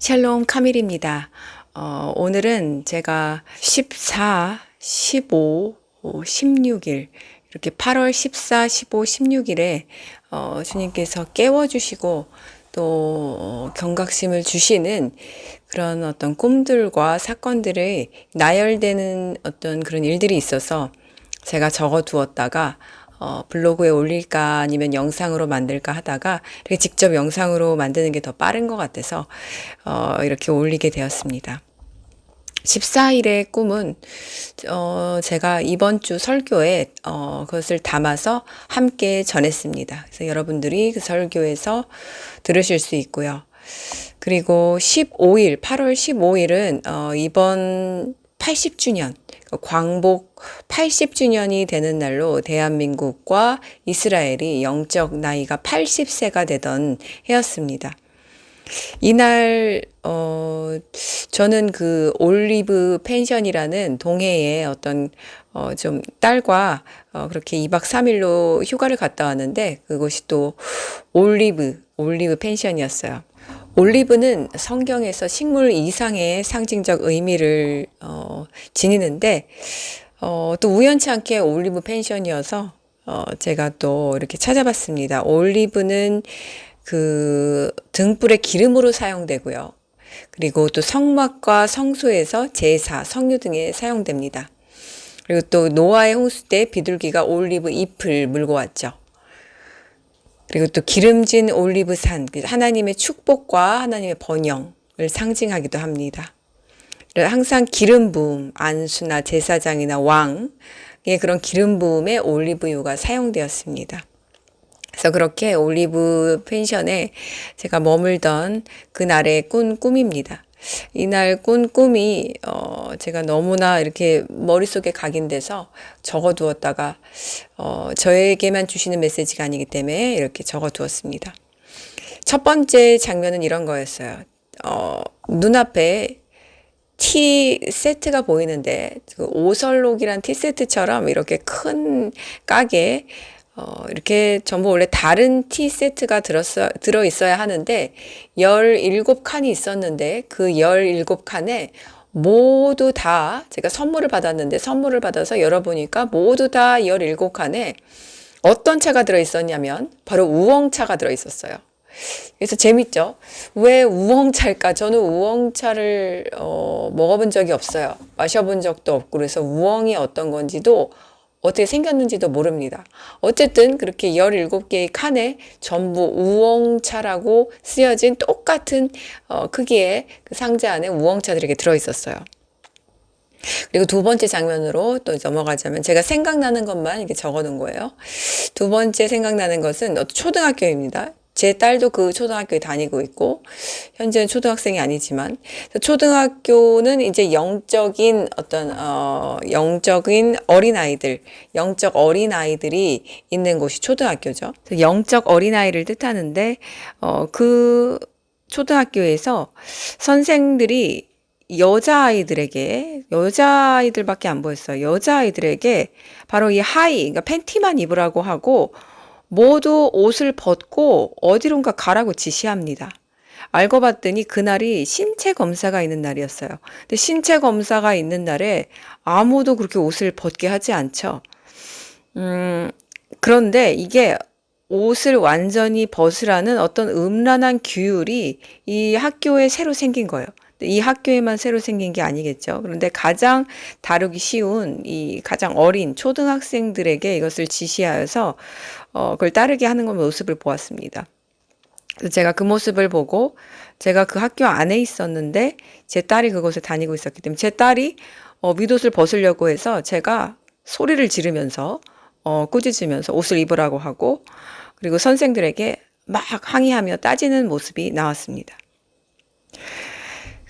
샬롬 카밀입니다. 오늘은 제가 14, 15, 16일 이렇게 8월 14, 15, 16일에 주님께서 깨워주시고 또 경각심을 주시는 그런 어떤 꿈들과 사건들의 나열되는 어떤 그런 일들이 있어서 제가 적어 두었다가 블로그에 올릴까 아니면 영상으로 만들까 하다가 이렇게 직접 영상으로 만드는 게 더 빠른 것 같아서 이렇게 올리게 되었습니다. 14일의 꿈은 제가 이번 주 설교에 그것을 담아서 함께 전했습니다. 그래서 여러분들이 그 설교에서 들으실 수 있고요. 그리고 15일, 8월 15일은 이번 80주년, 광복 80주년이 되는 날로 대한민국과 이스라엘이 영적 나이가 80세가 되던 해였습니다. 이날 저는 그 올리브 펜션이라는 동해에 어떤 좀 딸과 그렇게 2박 3일로 휴가를 갔다 왔는데 그곳이 또 올리브 펜션이었어요. 올리브는 성경에서 식물 이상의 상징적 의미를 지니는데 또 우연치 않게 올리브 펜션이어서 제가 또 이렇게 찾아봤습니다. 올리브는 그 등불의 기름으로 사용되고요. 그리고 또 성막과 성소에서 제사, 성유 등에 사용됩니다. 그리고 또 노아의 홍수 때 비둘기가 올리브 잎을 물고 왔죠. 그리고 또 기름진 올리브산, 하나님의 축복과 하나님의 번영을 상징하기도 합니다. 항상 기름 부음, 안수나 제사장이나 왕의 그런 기름 부음에 올리브유가 사용되었습니다. 그래서 그렇게 올리브 펜션에 제가 머물던 그날의 꾼 꿈입니다. 이날 꾼 꿈이 제가 너무나 이렇게 머릿속에 각인돼서 적어두었다가 저에게만 주시는 메시지가 아니기 때문에 이렇게 적어두었습니다. 첫 번째 장면은 이런 거였어요. 눈앞에 티 세트가 보이는데 그 오설록이란 티 세트처럼 이렇게 큰 가게 이렇게 전부 원래 다른 티 세트가 들어 있어야 하는데 17칸이 있었는데 그 17칸에 모두 다 제가 선물을 받았는데 선물을 받아서 열어보니까 모두 다 17칸에 어떤 차가 들어 있었냐면 바로 우엉차가 들어 있었어요. 그래서 재밌죠? 왜 우엉차일까? 저는 우엉차를 먹어본 적이 없어요. 마셔본 적도 없고 그래서 우엉이 어떤 건지도 어떻게 생겼는지도 모릅니다. 어쨌든 그렇게 17개의 칸에 전부 우엉차라고 쓰여진 똑같은 크기의 그 상자 안에 우엉차들이 이렇게 들어있었어요. 그리고 두 번째 장면으로 또 넘어가자면 제가 생각나는 것만 이렇게 적어 놓은 거예요. 두 번째 생각나는 것은 초등학교입니다. 제 딸도 그 초등학교에 다니고 있고 현재는 초등학생이 아니지만 초등학교는 이제 영적인 어떤 영적인 어린아이들, 영적 어린아이들이 있는 곳이 초등학교죠. 영적 어린아이를 뜻하는데 그 초등학교에서 선생들이 여자아이들밖에 안 보였어요. 여자아이들에게 바로 이 그러니까 팬티만 입으라고 하고 모두 옷을 벗고 어디론가 가라고 지시합니다. 알고 봤더니 그날이 신체 검사가 있는 날이었어요. 근데 신체 검사가 있는 날에 아무도 그렇게 옷을 벗게 하지 않죠. 그런데 이게 옷을 완전히 벗으라는 어떤 음란한 규율이 이 학교에 새로 생긴 거예요. 이 학교에만 새로 생긴 게 아니겠죠. 그런데 가장 다루기 쉬운 이 가장 어린 초등학생들에게 이것을 지시하여서 그걸 따르게 하는 모습을 보았습니다. 그래서 제가 그 모습을 보고 제가 그 학교 안에 있었는데 제 딸이 그곳에 다니고 있었기 때문에 제 딸이 윗옷을 벗으려고 해서 제가 소리를 지르면서 꾸짖으면서 옷을 입으라고 하고 그리고 선생들에게 막 항의하며 따지는 모습이 나왔습니다.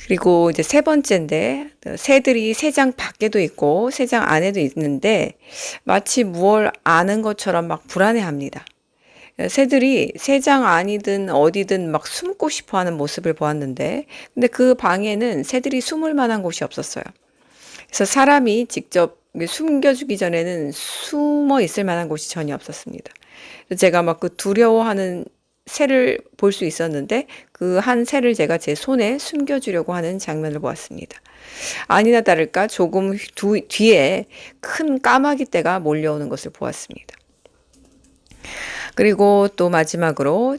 그리고 이제 세 번째인데 새들이 새장 밖에도 있고 새장 안에도 있는데 마치 무얼 아는 것처럼 막 불안해합니다. 새들이 새장 안이든 어디든 막 숨고 싶어 하는 모습을 보았는데 근데 그 방에는 새들이 숨을 만한 곳이 없었어요. 그래서 사람이 직접 숨겨주기 전에는 숨어 있을 만한 곳이 전혀 없었습니다. 제가 막 그 두려워하는 새를 볼 수 있었는데 그 한 새를 제가 제 손에 숨겨주려고 하는 장면을 보았습니다. 아니나 다를까 조금 뒤에 큰 까마귀 떼가 몰려오는 것을 보았습니다. 그리고 또 마지막으로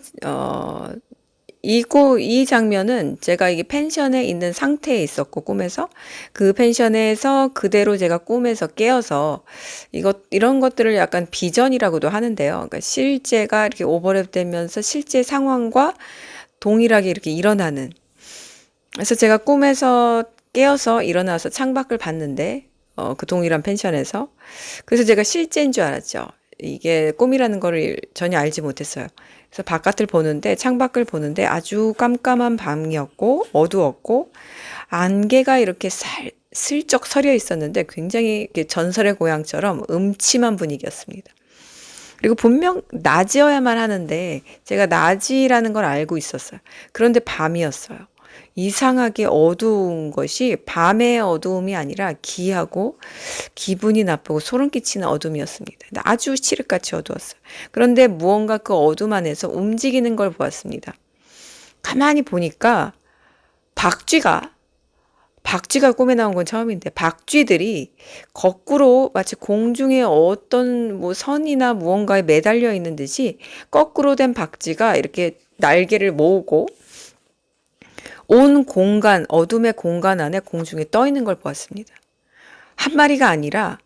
이 장면은 제가 이게 펜션에 있는 상태에 있었고, 꿈에서 그 펜션에서 그대로 제가 꿈에서 깨어서 이런 것들을 약간 비전이라고도 하는데요. 그러니까 실제가 이렇게 오버랩되면서 실제 상황과 동일하게 이렇게 일어나는. 그래서 제가 꿈에서 깨어서 일어나서 창밖을 봤는데, 그 동일한 펜션에서. 그래서 제가 실제인 줄 알았죠. 이게 꿈이라는 거를 전혀 알지 못했어요. 그래서 바깥을 보는데, 창밖을 보는데 아주 깜깜한 밤이었고, 어두웠고, 안개가 이렇게 슬쩍 서려 있었는데 굉장히 이렇게 전설의 고향처럼 음침한 분위기였습니다. 그리고 분명 낮이어야만 하는데 제가 낮이라는 걸 알고 있었어요. 그런데 밤이었어요. 이상하게 어두운 것이 밤의 어두움이 아니라 기하고 기분이 나쁘고 소름 끼치는 어둠이었습니다. 아주 칠흑같이 어두웠어요. 그런데 무언가 그 어둠 안에서 움직이는 걸 보았습니다. 가만히 보니까 박쥐가 꿈에 나온 건 처음인데 박쥐들이 거꾸로 마치 공중에 어떤 뭐 선이나 무언가에 매달려 있는 듯이 거꾸로 된 박쥐가 이렇게 날개를 모으고 온 공간, 어둠의 공간 안에 공중에 떠 있는 걸 보았습니다. 한 마리가 아니라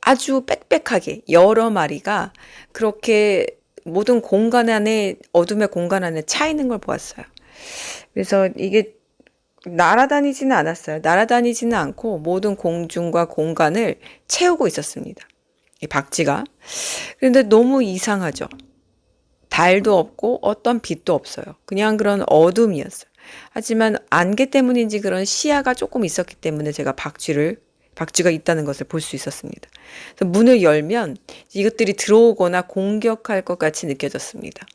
아주 빽빽하게 여러 마리가 그렇게 모든 공간 안에, 어둠의 공간 안에 차 있는 걸 보았어요. 그래서 이게 날아다니지는 않았어요. 날아다니지는 않고 모든 공중과 공간을 채우고 있었습니다. 이 박쥐가. 그런데 너무 이상하죠. 달도 없고 어떤 빛도 없어요. 그냥 그런 어둠이었어요. 하지만 안개 때문인지 그런 시야가 조금 있었기 때문에 제가 박쥐가 있다는 것을 볼 수 있었습니다. 그래서 문을 열면 이것들이 들어오거나 공격할 것 같이 느껴졌습니다.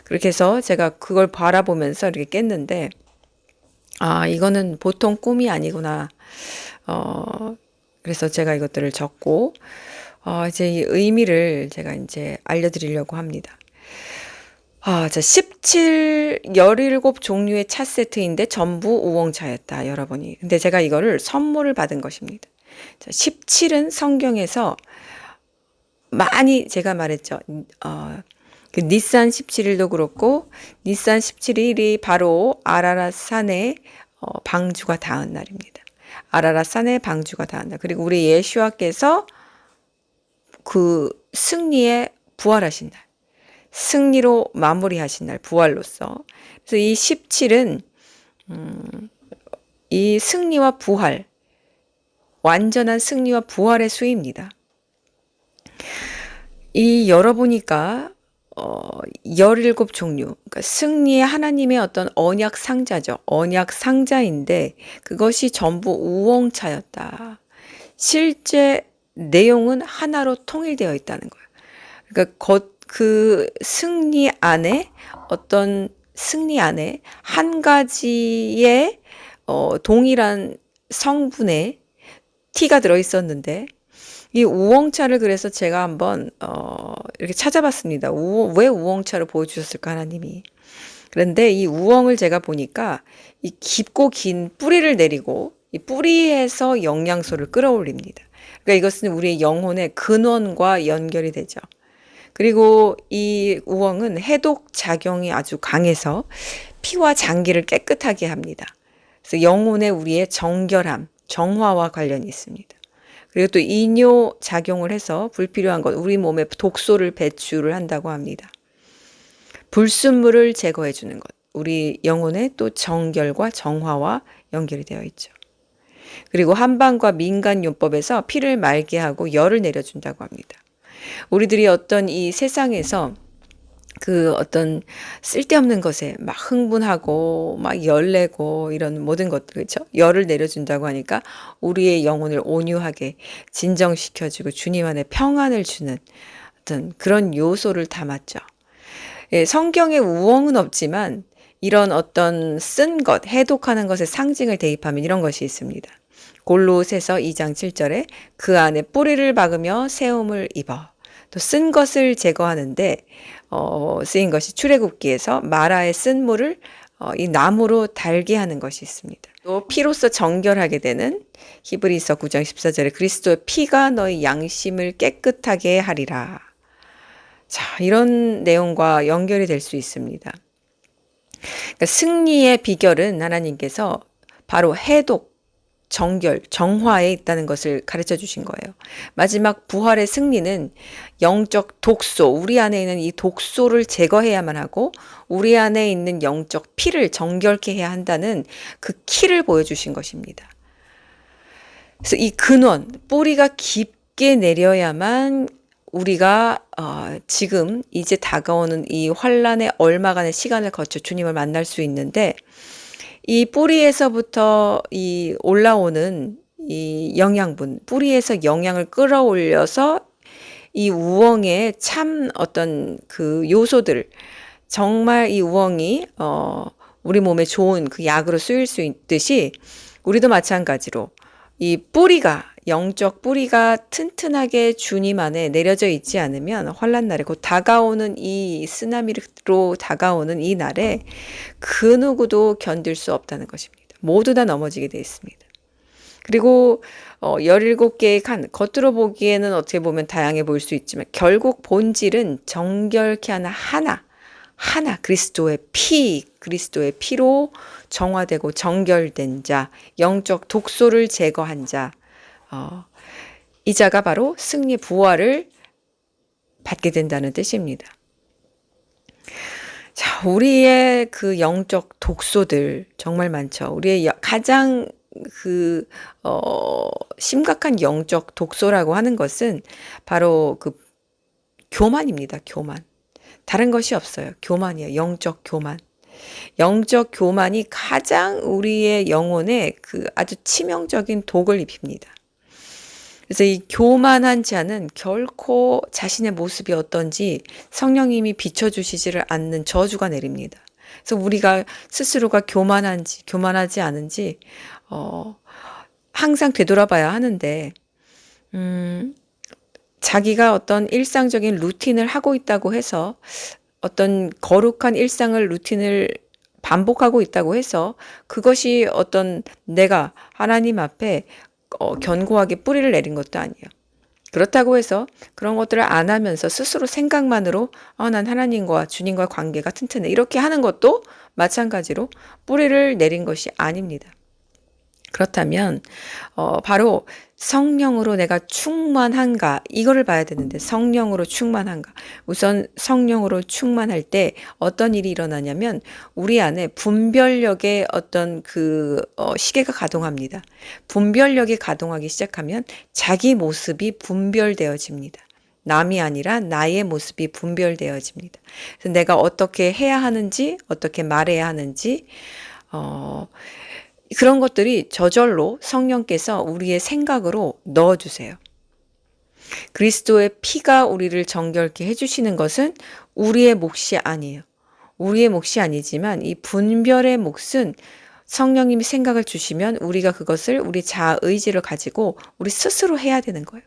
그렇게 해서 제가 그걸 바라보면서 이렇게 깼는데, 이거는 보통 꿈이 아니구나. 그래서 제가 이것들을 적고, 이제 이 의미를 제가 이제 알려드리려고 합니다. 자, 17종류의 차 세트인데 전부 우엉차였다, 여러분이. 근데 제가 이거를 선물을 받은 것입니다. 자, 17은 성경에서 많이 제가 말했죠. 그 니산 17일도 그렇고, 니산 17일이 바로 아라랏 산에 방주가 닿은 날입니다. 아라랏 산에 방주가 닿은 날. 그리고 우리 예수와께서 그 승리에 부활하신 날. 승리로 마무리하신 날, 부활로서. 그래서 이 17은 이 승리와 부활, 완전한 승리와 부활의 수입니다. 이 열어보니까 17종류, 그러니까 승리의 하나님의 어떤 언약 상자죠. 언약 상자인데 그것이 전부 우엉차였다. 실제 내용은 하나로 통일되어 있다는 거예요. 그러니까 그 승리 안에 한 가지의 동일한 성분의 티가 들어있었는데, 이 우엉차를 그래서 제가 한번 이렇게 찾아봤습니다. 왜 우엉차를 보여주셨을까, 하나님이. 그런데 이 우엉을 제가 보니까 이 깊고 긴 뿌리를 내리고 이 뿌리에서 영양소를 끌어올립니다. 그러니까 이것은 우리의 영혼의 근원과 연결이 되죠. 그리고 이 우엉은 해독 작용이 아주 강해서 피와 장기를 깨끗하게 합니다. 그래서 영혼의 우리의 정결함, 정화와 관련이 있습니다. 그리고 또 이뇨 작용을 해서 불필요한 것, 우리 몸에 독소를 배출을 한다고 합니다. 불순물을 제거해 주는 것, 우리 영혼의 또 정결과 정화와 연결이 되어 있죠. 그리고 한방과 민간요법에서 피를 맑게 하고 열을 내려준다고 합니다. 우리들이 어떤 이 세상에서 그 어떤 쓸데없는 것에 막 흥분하고 막 열내고 이런 모든 것들, 그렇죠? 열을 내려준다고 하니까 우리의 영혼을 온유하게 진정시켜주고 주님 안에 평안을 주는 어떤 그런 요소를 담았죠. 예, 성경에 우엉은 없지만 이런 어떤 쓴 것, 해독하는 것에 상징을 대입하면 이런 것이 있습니다. 골로새서 2장 7절에 그 안에 뿌리를 박으며 세움을 입어. 또 쓴 것을 제거하는데 쓰인 것이 출애굽기에서 마라의 쓴물을 이 나무로 달게 하는 것이 있습니다. 또 피로써 정결하게 되는 히브리서 9장 14절에 그리스도의 피가 너희 양심을 깨끗하게 하리라. 자, 이런 내용과 연결이 될 수 있습니다. 그러니까 승리의 비결은 하나님께서 바로 해독, 정결, 정화에 있다는 것을 가르쳐 주신 거예요. 마지막 부활의 승리는 영적 독소, 우리 안에 있는 이 독소를 제거해야만 하고 우리 안에 있는 영적 피를 정결케 해야 한다는 그 키를 보여주신 것입니다. 그래서 이 근원, 뿌리가 깊게 내려야만 우리가 지금 이제 다가오는 이 환란의 얼마간의 시간을 거쳐 주님을 만날 수 있는데 이 뿌리에서부터 이 올라오는 이 영양분, 뿌리에서 영양을 끌어올려서 이 우엉의 참 어떤 그 요소들, 정말 이 우엉이 우리 몸에 좋은 그 약으로 쓰일 수 있듯이 우리도 마찬가지로 이 뿌리가 영적 뿌리가 튼튼하게 주님 안에 내려져 있지 않으면 환란 날에 곧 다가오는 이 쓰나미로 다가오는 이 날에 그 누구도 견딜 수 없다는 것입니다. 모두 다 넘어지게 되어 있습니다. 그리고 17개의 칸, 겉으로 보기에는 어떻게 보면 다양해 보일 수 있지만 결국 본질은 정결케 하는 하나 그리스도의 피로 정화되고 정결된 자, 영적 독소를 제거한 자, 이 자가 바로 승리 부활을 받게 된다는 뜻입니다. 자, 우리의 그 영적 독소들 정말 많죠. 우리의 가장 심각한 영적 독소라고 하는 것은 바로 그 교만입니다. 교만. 다른 것이 없어요. 교만이에요. 영적 교만. 영적 교만이 가장 우리의 영혼에 그 아주 치명적인 독을 입힙니다. 그래서 이 교만한 자는 결코 자신의 모습이 어떤지 성령님이 비춰주시지를 않는 저주가 내립니다. 그래서 우리가 스스로가 교만한지 교만하지 않은지 항상 되돌아봐야 하는데 자기가 어떤 일상적인 루틴을 하고 있다고 해서 어떤 거룩한 일상을 루틴을 반복하고 있다고 해서 그것이 어떤 내가 하나님 앞에 견고하게 뿌리를 내린 것도 아니에요. 그렇다고 해서 그런 것들을 안 하면서 스스로 생각만으로 난 하나님과 주님과 관계가 튼튼해 이렇게 하는 것도 마찬가지로 뿌리를 내린 것이 아닙니다. 그렇다면 바로 성령으로 내가 충만한가 이거를 봐야 되는데 성령으로 충만한가 우선 성령으로 충만할 때 어떤 일이 일어나냐면 우리 안에 분별력의 어떤 시계가 가동합니다. 분별력이 가동하기 시작하면 자기 모습이 분별되어집니다. 남이 아니라 나의 모습이 분별되어집니다. 그래서 내가 어떻게 해야 하는지 어떻게 말해야 하는지 그런 것들이 저절로 성령께서 우리의 생각으로 넣어주세요. 그리스도의 피가 우리를 정결케 해주시는 것은 우리의 몫이 아니에요. 우리의 몫이 아니지만 이 분별의 몫은 성령님이 생각을 주시면 우리가 그것을 우리 자아 의지를 가지고 우리 스스로 해야 되는 거예요.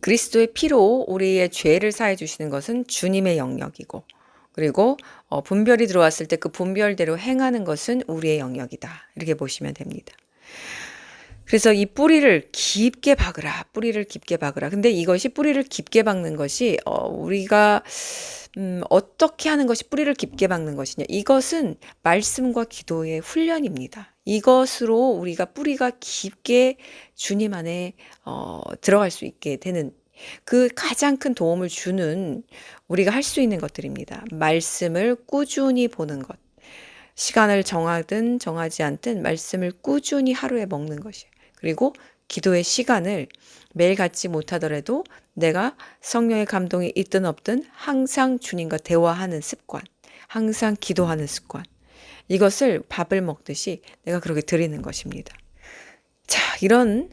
그리스도의 피로 우리의 죄를 사해 주시는 것은 주님의 영역이고 그리고 분별이 들어왔을 때 그 분별대로 행하는 것은 우리의 영역이다. 이렇게 보시면 됩니다. 그래서 이 뿌리를 깊게 박으라. 뿌리를 깊게 박으라. 근데 이것이 뿌리를 깊게 박는 것이 우리가 어떻게 하는 것이 뿌리를 깊게 박는 것이냐. 이것은 말씀과 기도의 훈련입니다. 이것으로 우리가 뿌리가 깊게 주님 안에 들어갈 수 있게 되는 그 가장 큰 도움을 주는 우리가 할 수 있는 것들입니다. 말씀을 꾸준히 보는 것. 시간을 정하든 정하지 않든 말씀을 꾸준히 하루에 먹는 것이에요. 그리고 기도의 시간을 매일 갖지 못하더라도 내가 성령의 감동이 있든 없든 항상 주님과 대화하는 습관, 항상 기도하는 습관. 이것을 밥을 먹듯이 내가 그렇게 드리는 것입니다. 자, 이런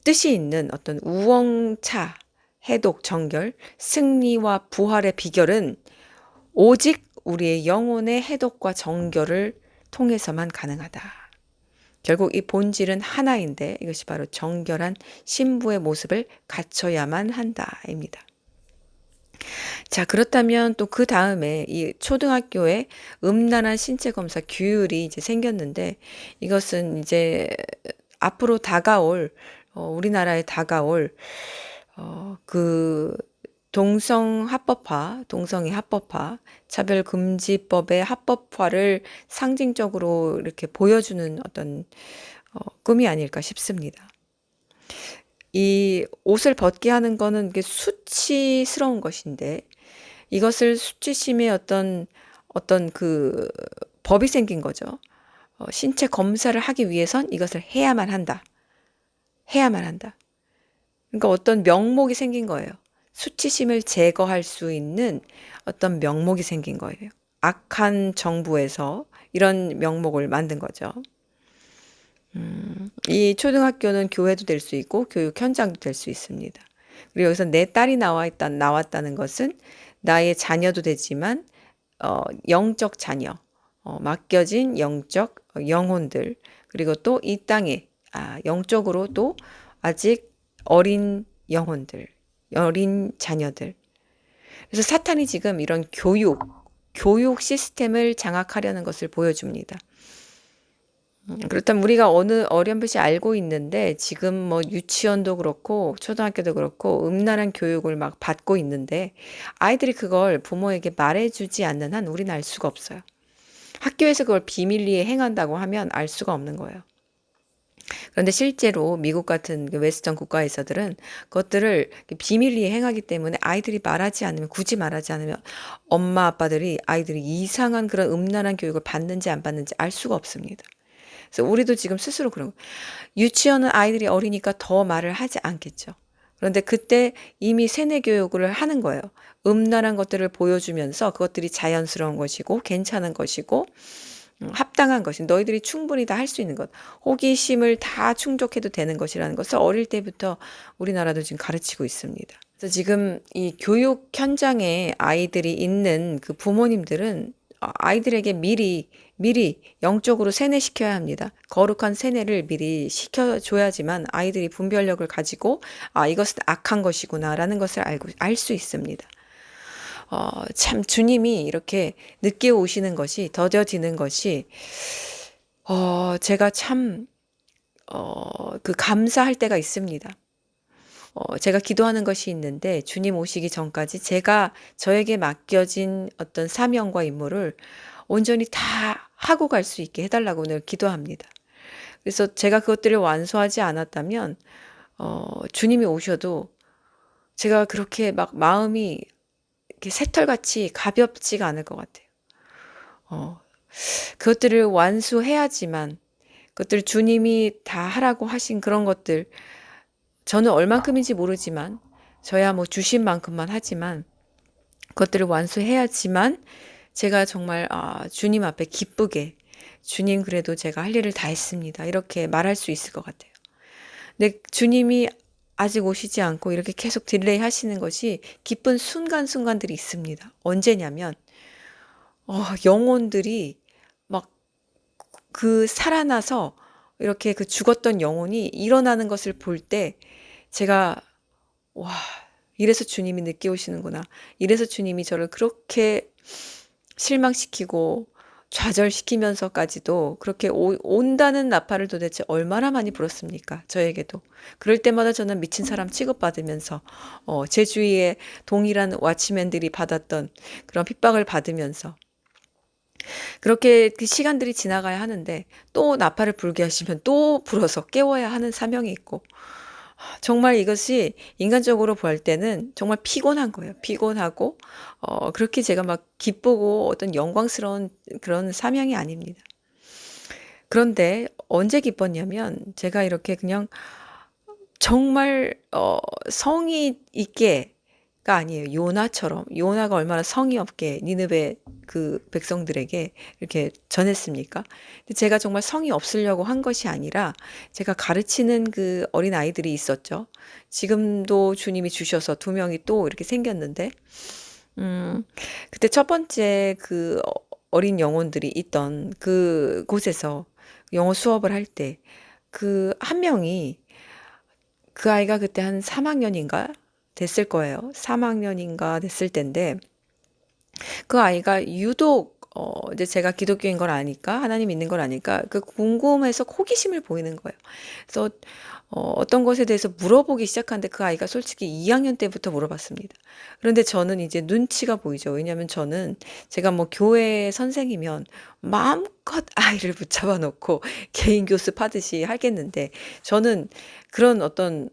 뜻이 있는 어떤 우엉차, 해독, 정결, 승리와 부활의 비결은 오직 우리의 영혼의 해독과 정결을 통해서만 가능하다. 결국 이 본질은 하나인데 이것이 바로 정결한 신부의 모습을 갖춰야만 한다입니다. 자, 그렇다면 또 그 다음에 이 초등학교에 음란한 신체 검사 규율이 이제 생겼는데 이것은 이제 앞으로 다가올 우리나라에 다가올 그 동성의 합법화, 차별금지법의 합법화를 상징적으로 이렇게 보여주는 어떤 꿈이 아닐까 싶습니다. 이 옷을 벗게 하는 거는 이게 수치스러운 것인데 이것을 수치심의 어떤 그 법이 생긴 거죠. 신체 검사를 하기 위해선 이것을 해야만 한다. 해야만 한다. 그러니까 어떤 명목이 생긴 거예요. 수치심을 제거할 수 있는 어떤 명목이 생긴 거예요. 악한 정부에서 이런 명목을 만든 거죠. 이 초등학교는 교회도 될 수 있고 교육 현장도 될 수 있습니다. 그리고 여기서 내 딸이 나왔다는 것은 나의 자녀도 되지만 영적 자녀, 맡겨진 영적 영혼들, 그리고 또 이 땅에 영적으로 또 아직 어린 영혼들, 어린 자녀들. 그래서 사탄이 지금 이런 교육 시스템을 장악하려는 것을 보여줍니다. 그렇다면 우리가 어렴풋이 알고 있는데 지금 뭐 유치원도 그렇고 초등학교도 그렇고 음란한 교육을 막 받고 있는데 아이들이 그걸 부모에게 말해주지 않는 한 우리는 알 수가 없어요. 학교에서 그걸 비밀리에 행한다고 하면 알 수가 없는 거예요. 그런데 실제로 미국 같은 그 웨스턴 국가에서들은 그것들을 비밀리에 행하기 때문에 아이들이 굳이 말하지 않으면 엄마 아빠들이 아이들이 이상한 그런 음란한 교육을 받는지 안 받는지 알 수가 없습니다. 그래서 우리도 지금 스스로 그런 거예요. 유치원은 아이들이 어리니까 더 말을 하지 않겠죠. 그런데 그때 이미 세뇌 교육을 하는 거예요. 음란한 것들을 보여주면서 그것들이 자연스러운 것이고 괜찮은 것이고 합당한 것이 너희들이 충분히 다 할 수 있는 것, 호기심을 다 충족해도 되는 것이라는 것을 어릴 때부터 우리나라도 지금 가르치고 있습니다. 그래서 지금 이 교육 현장에 아이들이 있는 그 부모님들은 아이들에게 미리 영적으로 세뇌시켜야 합니다. 거룩한 세뇌를 미리 시켜줘야지만 아이들이 분별력을 가지고 이것은 악한 것이구나라는 것을 알 수 있습니다. 참 주님이 이렇게 늦게 오시는 것이 더뎌지는 것이 제가 참 그 감사할 때가 있습니다. 제가 기도하는 것이 있는데 주님 오시기 전까지 제가 저에게 맡겨진 어떤 사명과 임무를 온전히 다 하고 갈 수 있게 해달라고 늘 기도합니다. 그래서 제가 그것들을 완수하지 않았다면 주님이 오셔도 제가 그렇게 막 마음이 이렇게 새털같이 가볍지가 않을 것 같아요. 어, 그것들을 완수해야지만 그것들 주님이 다 하라고 하신 그런 것들 저는 얼만큼인지 모르지만 저야 뭐 주신 만큼만 하지만 그것들을 완수해야지만 제가 정말 주님 앞에 기쁘게 주님 그래도 제가 할 일을 다 했습니다. 이렇게 말할 수 있을 것 같아요. 근데 주님이 아직 오시지 않고 이렇게 계속 딜레이 하시는 것이 기쁜 순간순간들이 있습니다. 언제냐면 영혼들이 막 그 살아나서 이렇게 그 죽었던 영혼이 일어나는 것을 볼 때 제가 와, 이래서 주님이 늦게 오시는구나. 이래서 주님이 저를 그렇게 실망시키고 좌절시키면서까지도 그렇게 온다는 나팔을 도대체 얼마나 많이 불었습니까? 저에게도. 그럴 때마다 저는 미친 사람 취급받으면서 제 주위에 동일한 왓치맨들이 받았던 그런 핍박을 받으면서 그렇게 그 시간들이 지나가야 하는데 또 나팔을 불게 하시면 또 불어서 깨워야 하는 사명이 있고 정말 이것이 인간적으로 볼 때는 정말 피곤한 거예요. 피곤하고 그렇게 제가 막 기쁘고 어떤 영광스러운 그런 사명이 아닙니다. 그런데 언제 기뻤냐면 제가 이렇게 그냥 정말 성의 있게가 아니에요. 요나가 얼마나 성의 없게 니느베 그 백성들에게 이렇게 전했습니까? 근데 제가 정말 성의 없으려고 한 것이 아니라 제가 가르치는 그 어린 아이들이 있었죠. 지금도 주님이 주셔서 두 명이 또 이렇게 생겼는데 그때 첫 번째 그 어린 영혼들이 있던 그 곳에서 영어 수업을 할 때 그 한 명이 그 아이가 그때 한 3학년인가? 됐을 거예요. 3학년인가 됐을 때인데 그 아이가 유독 이제 제가 기독교인 걸 아니까 하나님 있는 걸 아니까 그 궁금해서 호기심을 보이는 거예요. 그래서 어떤 것에 대해서 물어보기 시작하는데 그 아이가 솔직히 2학년 때부터 물어봤습니다. 그런데 저는 이제 눈치가 보이죠. 왜냐하면 저는 제가 뭐 교회 선생이면 마음껏 아이를 붙잡아 놓고 개인 교습하듯이 하겠는데 저는 그런 어떤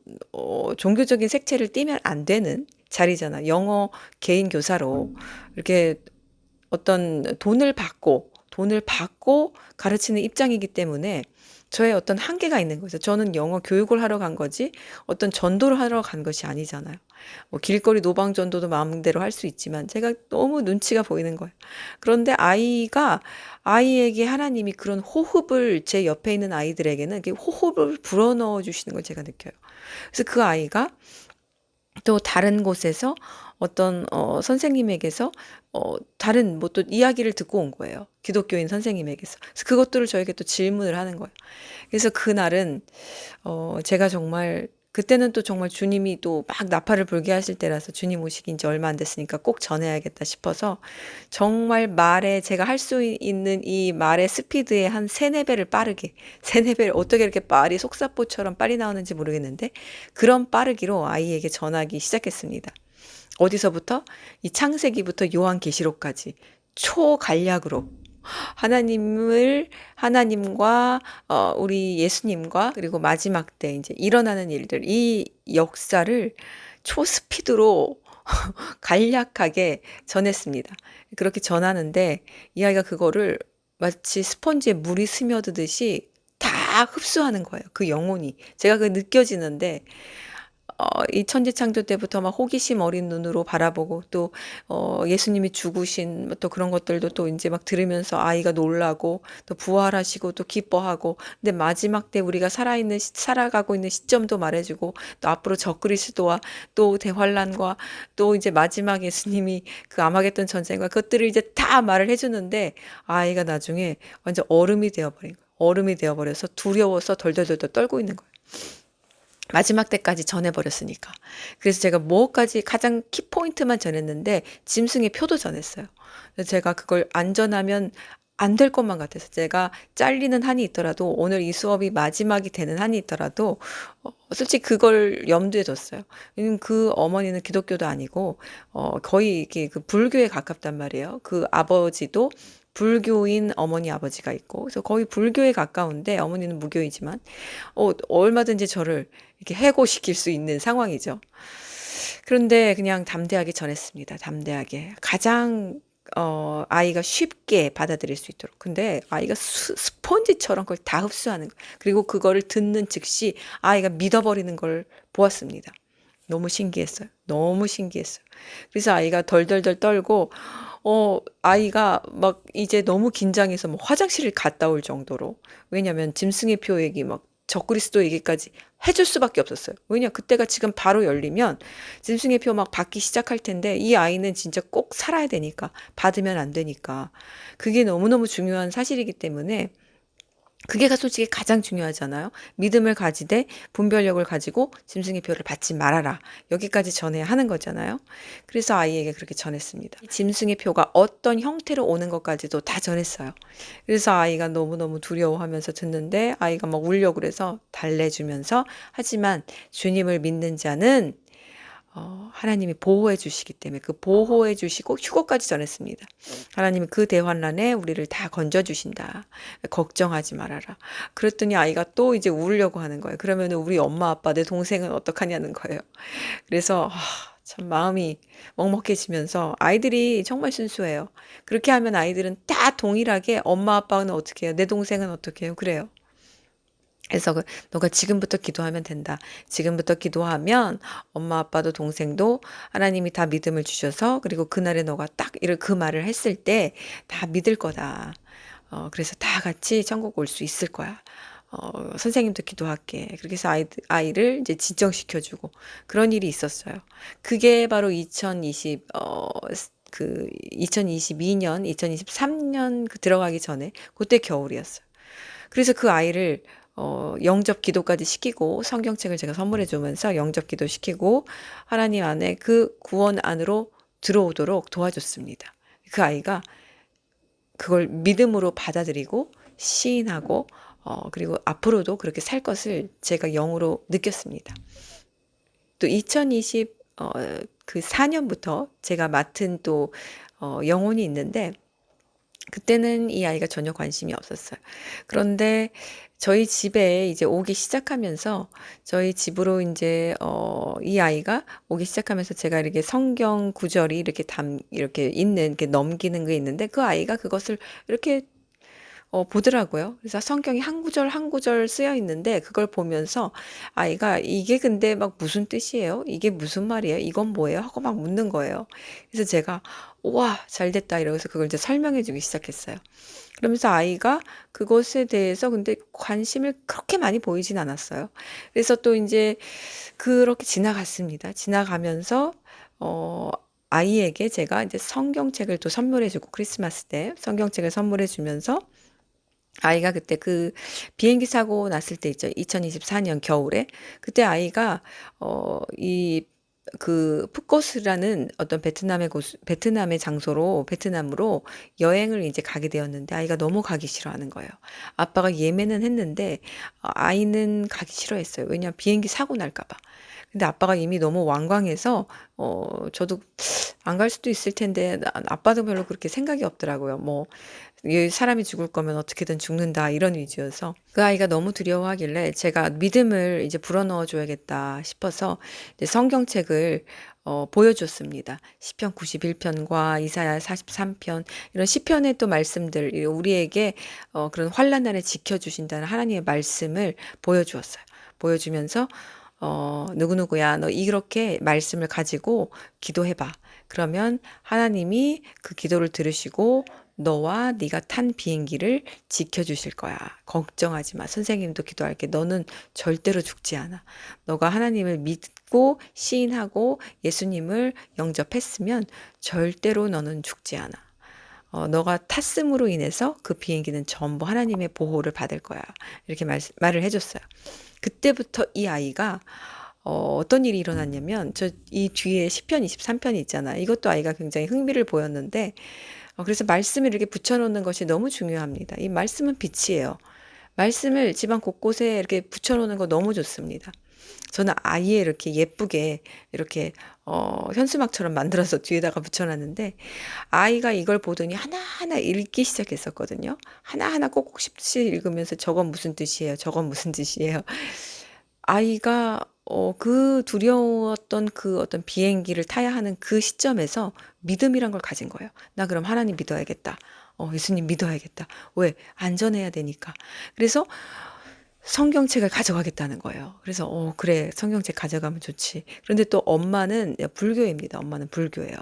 종교적인 색채를 띠면 안 되는 자리잖아. 영어 개인 교사로 이렇게 어떤 돈을 받고 가르치는 입장이기 때문에 저의 어떤 한계가 있는 거죠. 저는 영어 교육을 하러 간 거지 어떤 전도를 하러 간 것이 아니잖아요. 뭐 길거리 노방 전도도 마음대로 할 수 있지만 제가 너무 눈치가 보이는 거예요. 그런데 아이에게 하나님이 그런 호흡을 제 옆에 있는 아이들에게는 이렇게 호흡을 불어넣어 주시는 걸 제가 느껴요. 그래서 그 아이가 또 다른 곳에서 어떤 선생님에게서 다른 뭐 또 이야기를 듣고 온 거예요. 기독교인 선생님에게서. 그래서 그것들을 저에게 또 질문을 하는 거예요. 그래서 그날은 제가 정말 그때는 또 정말 주님이 또 막 나팔을 불게 하실 때라서 주님 오시긴 지 얼마 안 됐으니까 꼭 전해야겠다 싶어서 정말 말에 제가 할 수 있는 이 말의 스피드의 한 세네 배를 빠르게 세네 배를 어떻게 이렇게 말이 속사포처럼 빨리 나오는지 모르겠는데 그런 빠르기로 아이에게 전하기 시작했습니다. 어디서부터? 이 창세기부터 요한계시록까지 초간략으로 하나님과 우리 예수님과 그리고 마지막 때 이제 일어나는 일들 이 역사를 초스피드로 간략하게 전했습니다. 그렇게 전하는데 이 아이가 그거를 마치 스펀지에 물이 스며드듯이 다 흡수하는 거예요. 그 영혼이. 제가 그 느껴지는데 이 천지창조 때부터 막 호기심 어린 눈으로 바라보고 또 예수님이 죽으신 또 그런 것들도 또 이제 막 들으면서 아이가 놀라고 또 부활하시고 또 기뻐하고 근데 마지막 때 우리가 살아가고 있는 시점도 말해주고 또 앞으로 적그리스도와 또 대환란과 또 이제 마지막 예수님이 그 아마겟돈 전쟁과 그것들을 이제 다 말을 해주는데 아이가 나중에 완전 얼음이 되어버린 거예요. 얼음이 되어버려서 두려워서 덜덜덜덜 떨고 있는 거예요. 마지막 때까지 전해버렸으니까. 그래서 제가 뭐까지 가장 키포인트만 전했는데 짐승의 표도 전했어요. 그래서 제가 그걸 안 전하면 안 될 것만 같아서 제가 잘리는 한이 있더라도 오늘 이 수업이 마지막이 되는 한이 있더라도 솔직히 그걸 염두에 뒀어요. 왜냐면 그 어머니는 기독교도 아니고 거의 이게 그 불교에 가깝단 말이에요. 그 아버지도 불교인 어머니 아버지가 있고 그래서 거의 불교에 가까운데 어머니는 무교이지만 얼마든지 저를 이렇게 해고시킬 수 있는 상황이죠. 그런데 그냥 담대하게 전했습니다. 담대하게. 가장 아이가 쉽게 받아들일 수 있도록. 근데 아이가 스펀지처럼 그걸 다 흡수하는 거. 그리고 그거를 듣는 즉시 아이가 믿어버리는 걸 보았습니다. 너무 신기했어요. 너무 신기했어요. 그래서 아이가 덜덜덜 떨고 아이가 막 이제 너무 긴장해서 뭐 화장실을 갔다 올 정도로. 왜냐면 짐승의 표 얘기 막 적그리스도 얘기까지 해줄 수밖에 없었어요. 왜냐 그때가 지금 바로 열리면 짐승의 표 막 받기 시작할 텐데 이 아이는 진짜 꼭 살아야 되니까 받으면 안 되니까 그게 너무너무 중요한 사실이기 때문에 그게 솔직히 가장 중요하잖아요. 믿음을 가지되 분별력을 가지고 짐승의 표를 받지 말아라. 여기까지 전해야 하는 거잖아요. 그래서 아이에게 그렇게 전했습니다. 짐승의 표가 어떤 형태로 오는 것까지도 다 전했어요. 그래서 아이가 너무너무 두려워하면서 듣는데 아이가 막 울려고 그래서 달래주면서 하지만 주님을 믿는 자는 하나님이 보호해 주시기 때문에 그 보호해 주시고 휴거까지 전했습니다. 하나님이 그 대환란에 우리를 다 건져 주신다. 걱정하지 말아라. 그랬더니 아이가 또 이제 울려고 하는 거예요. 그러면 우리 엄마 아빠 내 동생은 어떡하냐는 거예요. 그래서 참 마음이 먹먹해지면서 아이들이 정말 순수해요. 그렇게 하면 아이들은 다 동일하게 엄마 아빠는 어떻게 해요? 내 동생은 어떻게 해요? 그래요. 그래서 너가 지금부터 기도하면 된다. 지금부터 기도하면 엄마 아빠도 동생도 하나님이 다 믿음을 주셔서 그리고 그날에 너가 딱 그 말을 했을 때 다 믿을 거다. 그래서 다 같이 천국 올 수 있을 거야. 선생님도 기도할게. 그렇게 해서 아이를 이제 진정시켜주고 그런 일이 있었어요. 그게 바로 2022년, 2023년 들어가기 전에 그때 겨울이었어요. 그래서 그 아이를 영접 기도까지 시키고 성경책을 제가 선물해 주면서 영접 기도 시키고 하나님 안에 그 구원 안으로 들어오도록 도와줬습니다. 그 아이가 그걸 믿음으로 받아들이고 시인하고 그리고 앞으로도 그렇게 살 것을 제가 영으로 느꼈습니다. 또 2020, 그 4년부터 제가 맡은 또, 영혼이 있는데, 그때는 이 아이가 전혀 관심이 없었어요. 그런데 저희 집에 이제 오기 시작하면서 저희 집으로 이제 이 아이가 오기 시작하면서 제가 이렇게 성경 구절이 이렇게 있는 이렇게 넘기는 게 있는데 그 아이가 그것을 이렇게 보더라고요. 그래서 성경이 한 구절 한 구절 쓰여 있는데 그걸 보면서 아이가 이게 근데 막 무슨 뜻이에요? 이게 무슨 말이에요? 이건 뭐예요? 하고 막 묻는 거예요. 그래서 제가 우와, 잘 됐다 이러면서 그걸 이제 설명해 주기 시작했어요. 그러면서 아이가 그것에 대해서 근데 관심을 그렇게 많이 보이진 않았어요. 그래서 또 이제 그렇게 지나갔습니다. 지나가면서 어 아이에게 제가 이제 성경책을 또 선물해 주고 크리스마스 때 성경책을 선물해 주면서 아이가 그때 그 비행기 사고 났을 때 있죠. 2024년 겨울에. 그때 아이가, 푸코스라는 어떤 베트남의 장소로, 베트남으로 여행을 이제 가게 되었는데 아이가 너무 가기 싫어하는 거예요. 아빠가 예매는 했는데, 아이는 가기 싫어했어요. 왜냐면 비행기 사고 날까 봐. 근데 아빠가 이미 너무 완강해서, 저도 안 갈 수도 있을 텐데, 아빠도 별로 그렇게 생각이 없더라고요. 뭐, 이 사람이 죽을 거면 어떻게든 죽는다 이런 위주여서 그 아이가 너무 두려워하길래 제가 믿음을 이제 불어넣어 줘야겠다 싶어서 이제 성경책을 보여줬습니다. 시편 91편과 이사야 43편 이런 시편의 또 말씀들 우리에게 그런 환난 날에 지켜주신다는 하나님의 말씀을 보여주었어요. 보여주면서 누구누구야 너 이렇게 말씀을 가지고 기도해봐. 그러면 하나님이 그 기도를 들으시고 너와 네가 탄 비행기를 지켜주실 거야. 걱정하지 마. 선생님도 기도할게. 너는 절대로 죽지 않아. 너가 하나님을 믿고 시인하고 예수님을 영접했으면 절대로 너는 죽지 않아. 너가 탔음으로 인해서 그 비행기는 전부 하나님의 보호를 받을 거야. 이렇게 말을 해줬어요. 그때부터 이 아이가 어떤 일이 일어났냐면 저 이 뒤에 시편 23편이 있잖아. 이것도 아이가 굉장히 흥미를 보였는데 그래서 말씀을 이렇게 붙여놓는 것이 너무 중요합니다. 이 말씀은 빛이에요. 말씀을 집안 곳곳에 이렇게 붙여놓는 거 너무 좋습니다. 저는 아예 이렇게 예쁘게 이렇게 현수막처럼 만들어서 뒤에다가 붙여놨는데 아이가 이걸 보더니 하나하나 읽기 시작했었거든요. 하나하나 꼭꼭 씹듯이 읽으면서 저건 무슨 뜻이에요? 저건 무슨 뜻이에요? 아이가 그 두려웠던 그 어떤 비행기를 타야 하는 그 시점에서 믿음이란 걸 가진 거예요. 나 그럼 하나님 믿어야겠다. 예수님 믿어야겠다. 왜? 안전해야 되니까. 그래서 성경책을 가져가겠다는 거예요. 그래서 그래 성경책 가져가면 좋지. 그런데 또 엄마는 불교입니다. 엄마는 불교예요.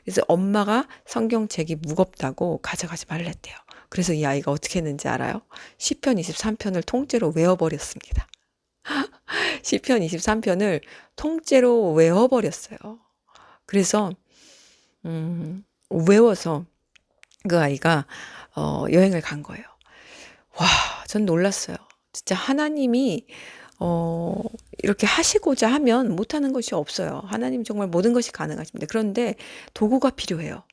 그래서 엄마가 성경책이 무겁다고 가져가지 말랬대요. 그래서 이 아이가 어떻게 했는지 알아요? 시편 23편을 통째로 외워버렸습니다. 시편 23편을 통째로 외워버렸어요. 그래서 외워서 그 아이가 여행을 간 거예요. 와, 전 놀랐어요. 진짜 하나님이 이렇게 하시고자 하면 못하는 것이 없어요. 하나님 정말 모든 것이 가능하십니다. 그런데 도구가 필요해요.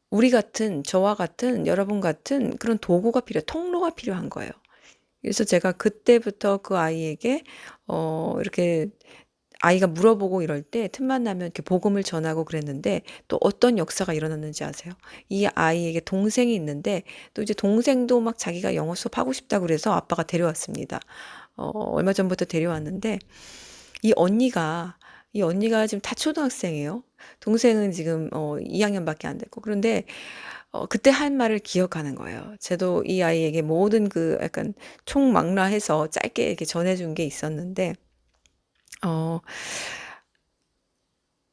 우리 같은, 저와 같은, 여러분 같은 그런 도구가 통로가 필요한 거예요. 그래서 제가 그때부터 그 아이에게 이렇게 아이가 물어보고 이럴 때 틈만 나면 이렇게 복음을 전하고 그랬는데 또 어떤 역사가 일어났는지 아세요? 이 아이에게 동생이 있는데 또 이제 동생도 막 자기가 영어 수업 하고 싶다고 그래서 아빠가 데려왔습니다. 얼마 전부터 데려왔는데 이 언니가 지금 다 초등학생이에요. 동생은 지금 2학년밖에 안 됐고 그런데 그때 한 말을 기억하는 거예요. 저도 이 아이에게 모든 그 약간 총망라해서 짧게 이렇게 전해준 게 있었는데 어,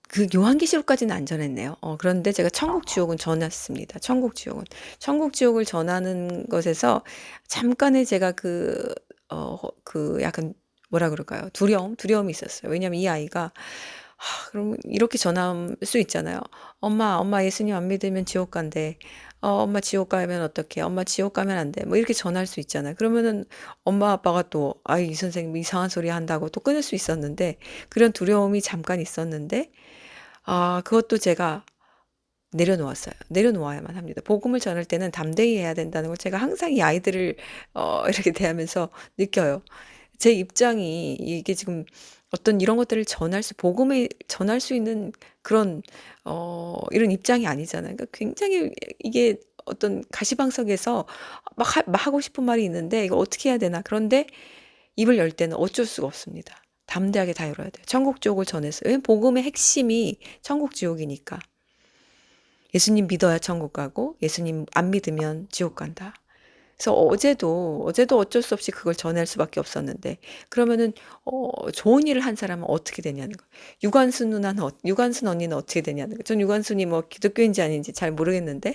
그 요한계시록까지는 안 전했네요. 그런데 제가 천국 지옥은 전했습니다. 천국 지옥은. 천국 지옥을 전하는 것에서 잠깐의 제가 그 약간 뭐라 그럴까요? 두려움이 있었어요. 왜냐면 이 아이가 그럼 이렇게 전할 수 있잖아요. 엄마 예수님 안 믿으면 지옥 간대. 엄마 지옥 가면 어떡해? 엄마 지옥 가면 안 돼. 뭐 이렇게 전할 수 있잖아요. 그러면은 엄마 아빠가 또, 이 선생님 이상한 소리 한다고 또 끊을 수 있었는데, 그런 두려움이 잠깐 있었는데, 그것도 제가 내려놓았어요. 내려놓아야만 합니다. 복음을 전할 때는 담대히 해야 된다는 걸 제가 항상 이 아이들을, 이렇게 대하면서 느껴요. 제 입장이 이게 지금 어떤 이런 것들을 복음을 전할 수 있는 그런, 이런 입장이 아니잖아요. 그러니까 굉장히 이게 어떤 가시방석에서 막 하고 싶은 말이 있는데 이걸 어떻게 해야 되나. 그런데 입을 열 때는 어쩔 수가 없습니다. 담대하게 다 열어야 돼요. 천국 지옥을 전해서. 왜 복음의 핵심이 천국 지옥이니까. 예수님 믿어야 천국 가고 예수님 안 믿으면 지옥 간다. 그래서 어제도 어쩔 수 없이 그걸 전할 수밖에 없었는데, 그러면은, 좋은 일을 한 사람은 어떻게 되냐는 거예요. 유관순 언니는 어떻게 되냐는 거예요. 전 유관순이 뭐 기독교인지 아닌지 잘 모르겠는데,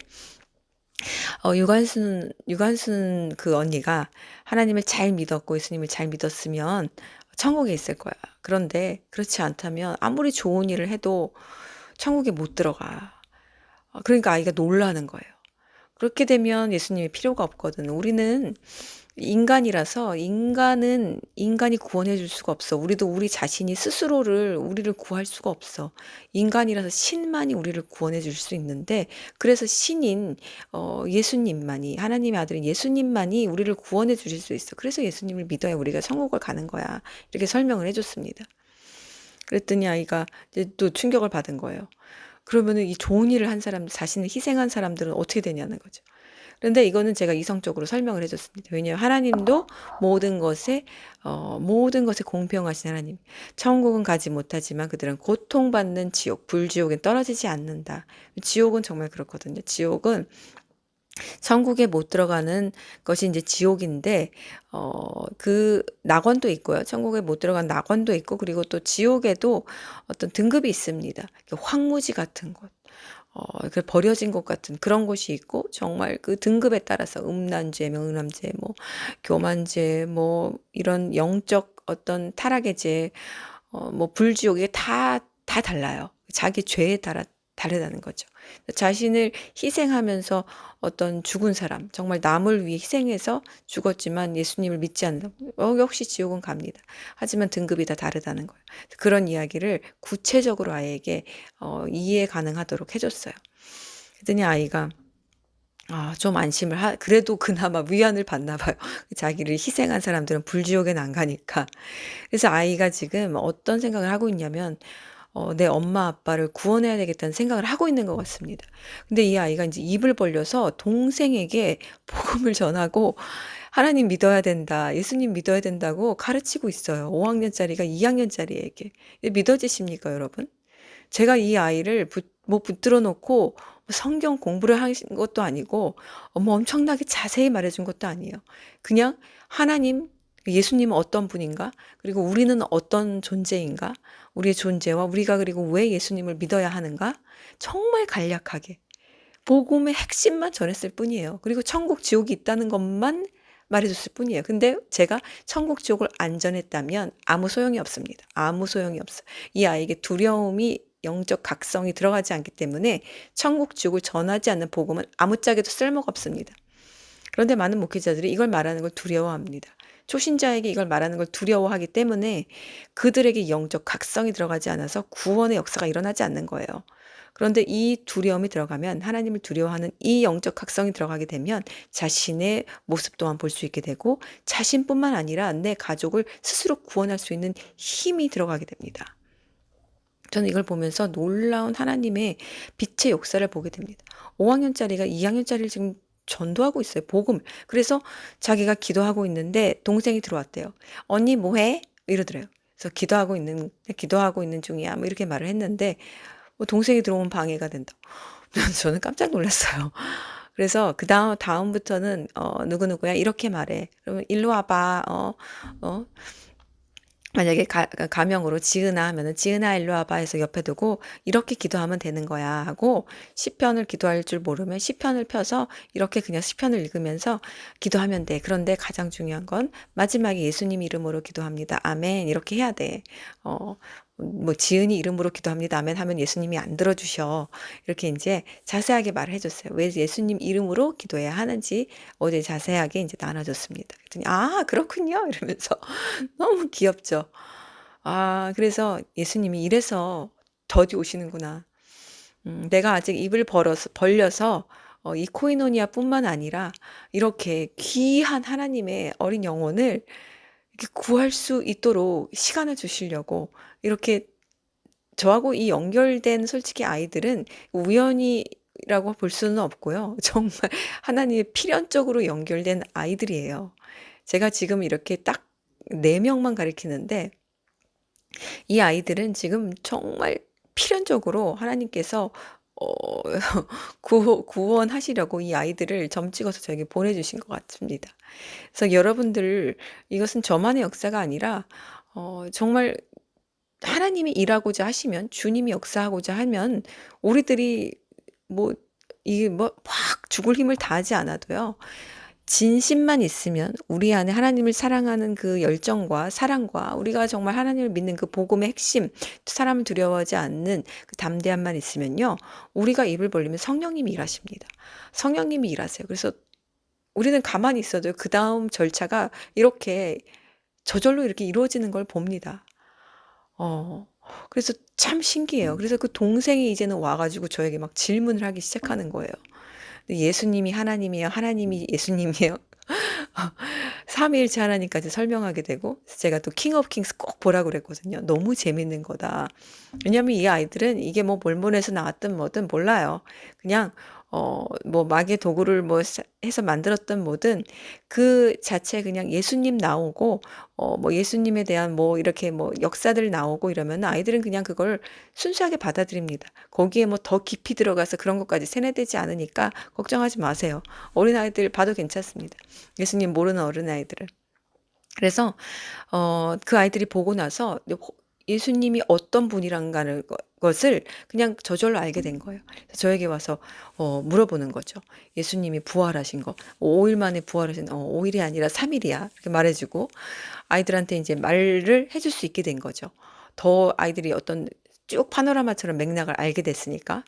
유관순 그 언니가 하나님을 잘 믿었고 예수님을 잘 믿었으면 천국에 있을 거야. 그런데 그렇지 않다면 아무리 좋은 일을 해도 천국에 못 들어가. 그러니까 아이가 놀라는 거예요. 그렇게 되면 예수님이 필요가 없거든. 우리는 인간이라서 인간이 구원해 줄 수가 없어. 우리도 우리 자신이 우리를 구할 수가 없어. 인간이라서 신만이 우리를 구원해 줄 수 있는데, 그래서 신인, 예수님만이, 하나님의 아들인 예수님만이 우리를 구원해 주실 수 있어. 그래서 예수님을 믿어야 우리가 천국을 가는 거야. 이렇게 설명을 해줬습니다. 그랬더니 아이가 이제 또 충격을 받은 거예요. 그러면은 이 좋은 일을 한 사람, 자신을 희생한 사람들은 어떻게 되냐는 거죠. 그런데 이거는 제가 이성적으로 설명을 해줬습니다. 왜냐하면 하나님도 모든 것에 공평하신 하나님. 천국은 가지 못하지만 그들은 고통받는 지옥, 불지옥엔 떨어지지 않는다. 지옥은 정말 그렇거든요. 지옥은 천국에 못 들어가는 것이 이제 지옥인데, 그 낙원도 있고요. 천국에 못 들어간 낙원도 있고, 그리고 또 지옥에도 어떤 등급이 있습니다. 황무지 같은 곳, 그 버려진 곳 같은 그런 곳이 있고, 정말 그 등급에 따라서 음란죄, 명람죄, 뭐, 교만죄, 뭐, 이런 영적 어떤 타락의 죄, 뭐, 불지옥, 이게 다 달라요. 자기 죄에 따라 다르다는 거죠. 자신을 희생하면서 어떤 죽은 사람, 정말 남을 위해 희생해서 죽었지만 예수님을 믿지 않는다. 역시 지옥은 갑니다. 하지만 등급이 다 다르다는 거예요. 그런 이야기를 구체적으로 아이에게 이해 가능하도록 해줬어요. 그랬더니 아이가 좀 그래도 그나마 위안을 받나 봐요. 자기를 희생한 사람들은 불지옥엔 안 가니까. 그래서 아이가 지금 어떤 생각을 하고 있냐면, 내 엄마 아빠를 구원해야 되겠다는 생각을 하고 있는 것 같습니다. 근데 이 아이가 이제 입을 벌려서 동생에게 복음을 전하고 하나님 믿어야 된다, 예수님 믿어야 된다고 가르치고 있어요. 5학년짜리가 2학년짜리에게. 믿어지십니까, 여러분? 제가 이 아이를 붙들어 놓고 성경 공부를 하신 것도 아니고, 엄청나게 자세히 말해준 것도 아니에요. 그냥 하나님, 예수님은 어떤 분인가? 그리고 우리는 어떤 존재인가? 우리의 존재와 우리가 그리고 왜 예수님을 믿어야 하는가? 정말 간략하게 복음의 핵심만 전했을 뿐이에요. 그리고 천국, 지옥이 있다는 것만 말해줬을 뿐이에요. 근데 제가 천국, 지옥을 안 전했다면 아무 소용이 없습니다. 아무 소용이 없어요. 이 아이에게 두려움이 영적 각성이 들어가지 않기 때문에 천국, 지옥을 전하지 않는 복음은 아무짝에도 쓸모가 없습니다. 그런데 많은 목회자들이 이걸 말하는 걸 두려워합니다. 초신자에게 이걸 말하는 걸 두려워하기 때문에 그들에게 영적 각성이 들어가지 않아서 구원의 역사가 일어나지 않는 거예요. 그런데 이 두려움이 들어가면, 하나님을 두려워하는 이 영적 각성이 들어가게 되면 자신의 모습 또한 볼 수 있게 되고, 자신뿐만 아니라 내 가족을 스스로 구원할 수 있는 힘이 들어가게 됩니다. 저는 이걸 보면서 놀라운 하나님의 빛의 역사를 보게 됩니다. 5학년짜리가 2학년짜리를 지금 전도하고 있어요. 복음. 그래서 자기가 기도하고 있는데 동생이 들어왔대요. 언니 뭐해? 이러더래요. 그래서 기도하고 있는 중이야. 뭐 이렇게 말을 했는데, 동생이 들어오면 방해가 된다. 저는 깜짝 놀랐어요. 그래서 다음부터는 누구누구야 이렇게 말해. 그러면 일로 와봐. 만약에 가명으로 지은아 하면은 지은아 일로 와봐 해서 옆에 두고 이렇게 기도하면 되는 거야 하고, 시편을 기도할 줄 모르면 시편을 펴서 이렇게 그냥 시편을 읽으면서 기도하면 돼. 그런데 가장 중요한 건 마지막에 예수님 이름으로 기도합니다. 아멘. 이렇게 해야 돼. 뭐 지은이 이름으로 기도합니다. 아멘 하면 예수님이 안 들어주셔. 이렇게 이제 자세하게 말을 해줬어요. 왜 예수님 이름으로 기도해야 하는지 어제 자세하게 이제 나눠줬습니다. 그랬더니 아 그렇군요 이러면서 너무 귀엽죠. 아 그래서 예수님이 이래서 더디 오시는구나. 내가 아직 입을 벌려서 이 코이노니아뿐만 아니라 이렇게 귀한 하나님의 어린 영혼을 이렇게 구할 수 있도록 시간을 주시려고 이렇게 저하고 이 연결된 솔직히 아이들은 우연이라고 볼 수는 없고요. 정말 하나님의 필연적으로 연결된 아이들이에요. 제가 지금 이렇게 딱 4명만 가리키는데 이 아이들은 지금 정말 필연적으로 하나님께서 어, 구원하시려고 이 아이들을 점 찍어서 저에게 보내주신 것 같습니다. 그래서 여러분들, 이것은 저만의 역사가 아니라, 정말 하나님이 일하고자 하시면, 주님이 역사하고자 하면, 우리들이 뭐, 이게 뭐, 막 죽을 힘을 다하지 않아도요. 진심만 있으면 우리 안에 하나님을 사랑하는 그 열정과 사랑과 우리가 정말 하나님을 믿는 그 복음의 핵심, 사람을 두려워하지 않는 그 담대함만 있으면요. 우리가 입을 벌리면 성령님이 일하십니다. 성령님이 일하세요. 그래서 우리는 가만히 있어도 그 다음 절차가 이렇게 저절로 이렇게 이루어지는 걸 봅니다. 어, 그래서 참 신기해요. 그래서 그 동생이 이제는 와가지고 저에게 막 질문을 하기 시작하는 거예요. 예수님이 하나님이에요? 하나님이 예수님이에요? 삼위일체 하나님까지 설명하게 되고 제가 또 킹 오브 킹스 꼭 보라고 그랬거든요. 너무 재밌는 거다. 왜냐면 이 아이들은 이게 뭐 몰몬에서 나왔든 뭐든 몰라요. 그냥 뭐 마귀의 도구를 뭐 해서 만들었던 뭐든 그 자체 그냥 예수님 나오고 뭐 예수님에 대한 뭐 이렇게 뭐 역사들 나오고 이러면 아이들은 그냥 그걸 순수하게 받아들입니다. 거기에 뭐 더 깊이 들어가서 그런 것까지 세뇌되지 않으니까 걱정하지 마세요. 어린아이들 봐도 괜찮습니다. 예수님 모르는 어린아이들을. 그래서 그 아이들이 보고 나서 예수님이 어떤 분이란가는 것을 그냥 저절로 알게 된 거예요. 그래서 저에게 와서 물어보는 거죠. 예수님이 부활하신 거, 5일 만에 부활하신, 5일이 아니라 3일이야. 이렇게 말해주고 아이들한테 이제 말을 해줄 수 있게 된 거죠. 더 아이들이 어떤 쭉 파노라마처럼 맥락을 알게 됐으니까.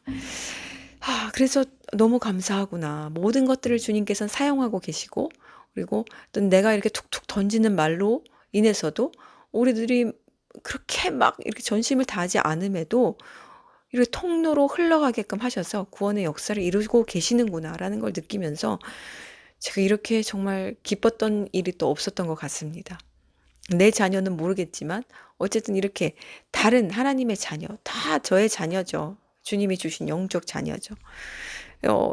그래서 너무 감사하구나. 모든 것들을 주님께서는 사용하고 계시고, 그리고 또 내가 이렇게 툭툭 던지는 말로 인해서도 우리들이 그렇게 막 이렇게 전심을 다하지 않음에도 이렇게 통로로 흘러가게끔 하셔서 구원의 역사를 이루고 계시는구나라는 걸 느끼면서 제가 이렇게 정말 기뻤던 일이 또 없었던 것 같습니다. 내 자녀는 모르겠지만 어쨌든 이렇게 다른 하나님의 자녀, 다 저의 자녀죠. 주님이 주신 영적 자녀죠.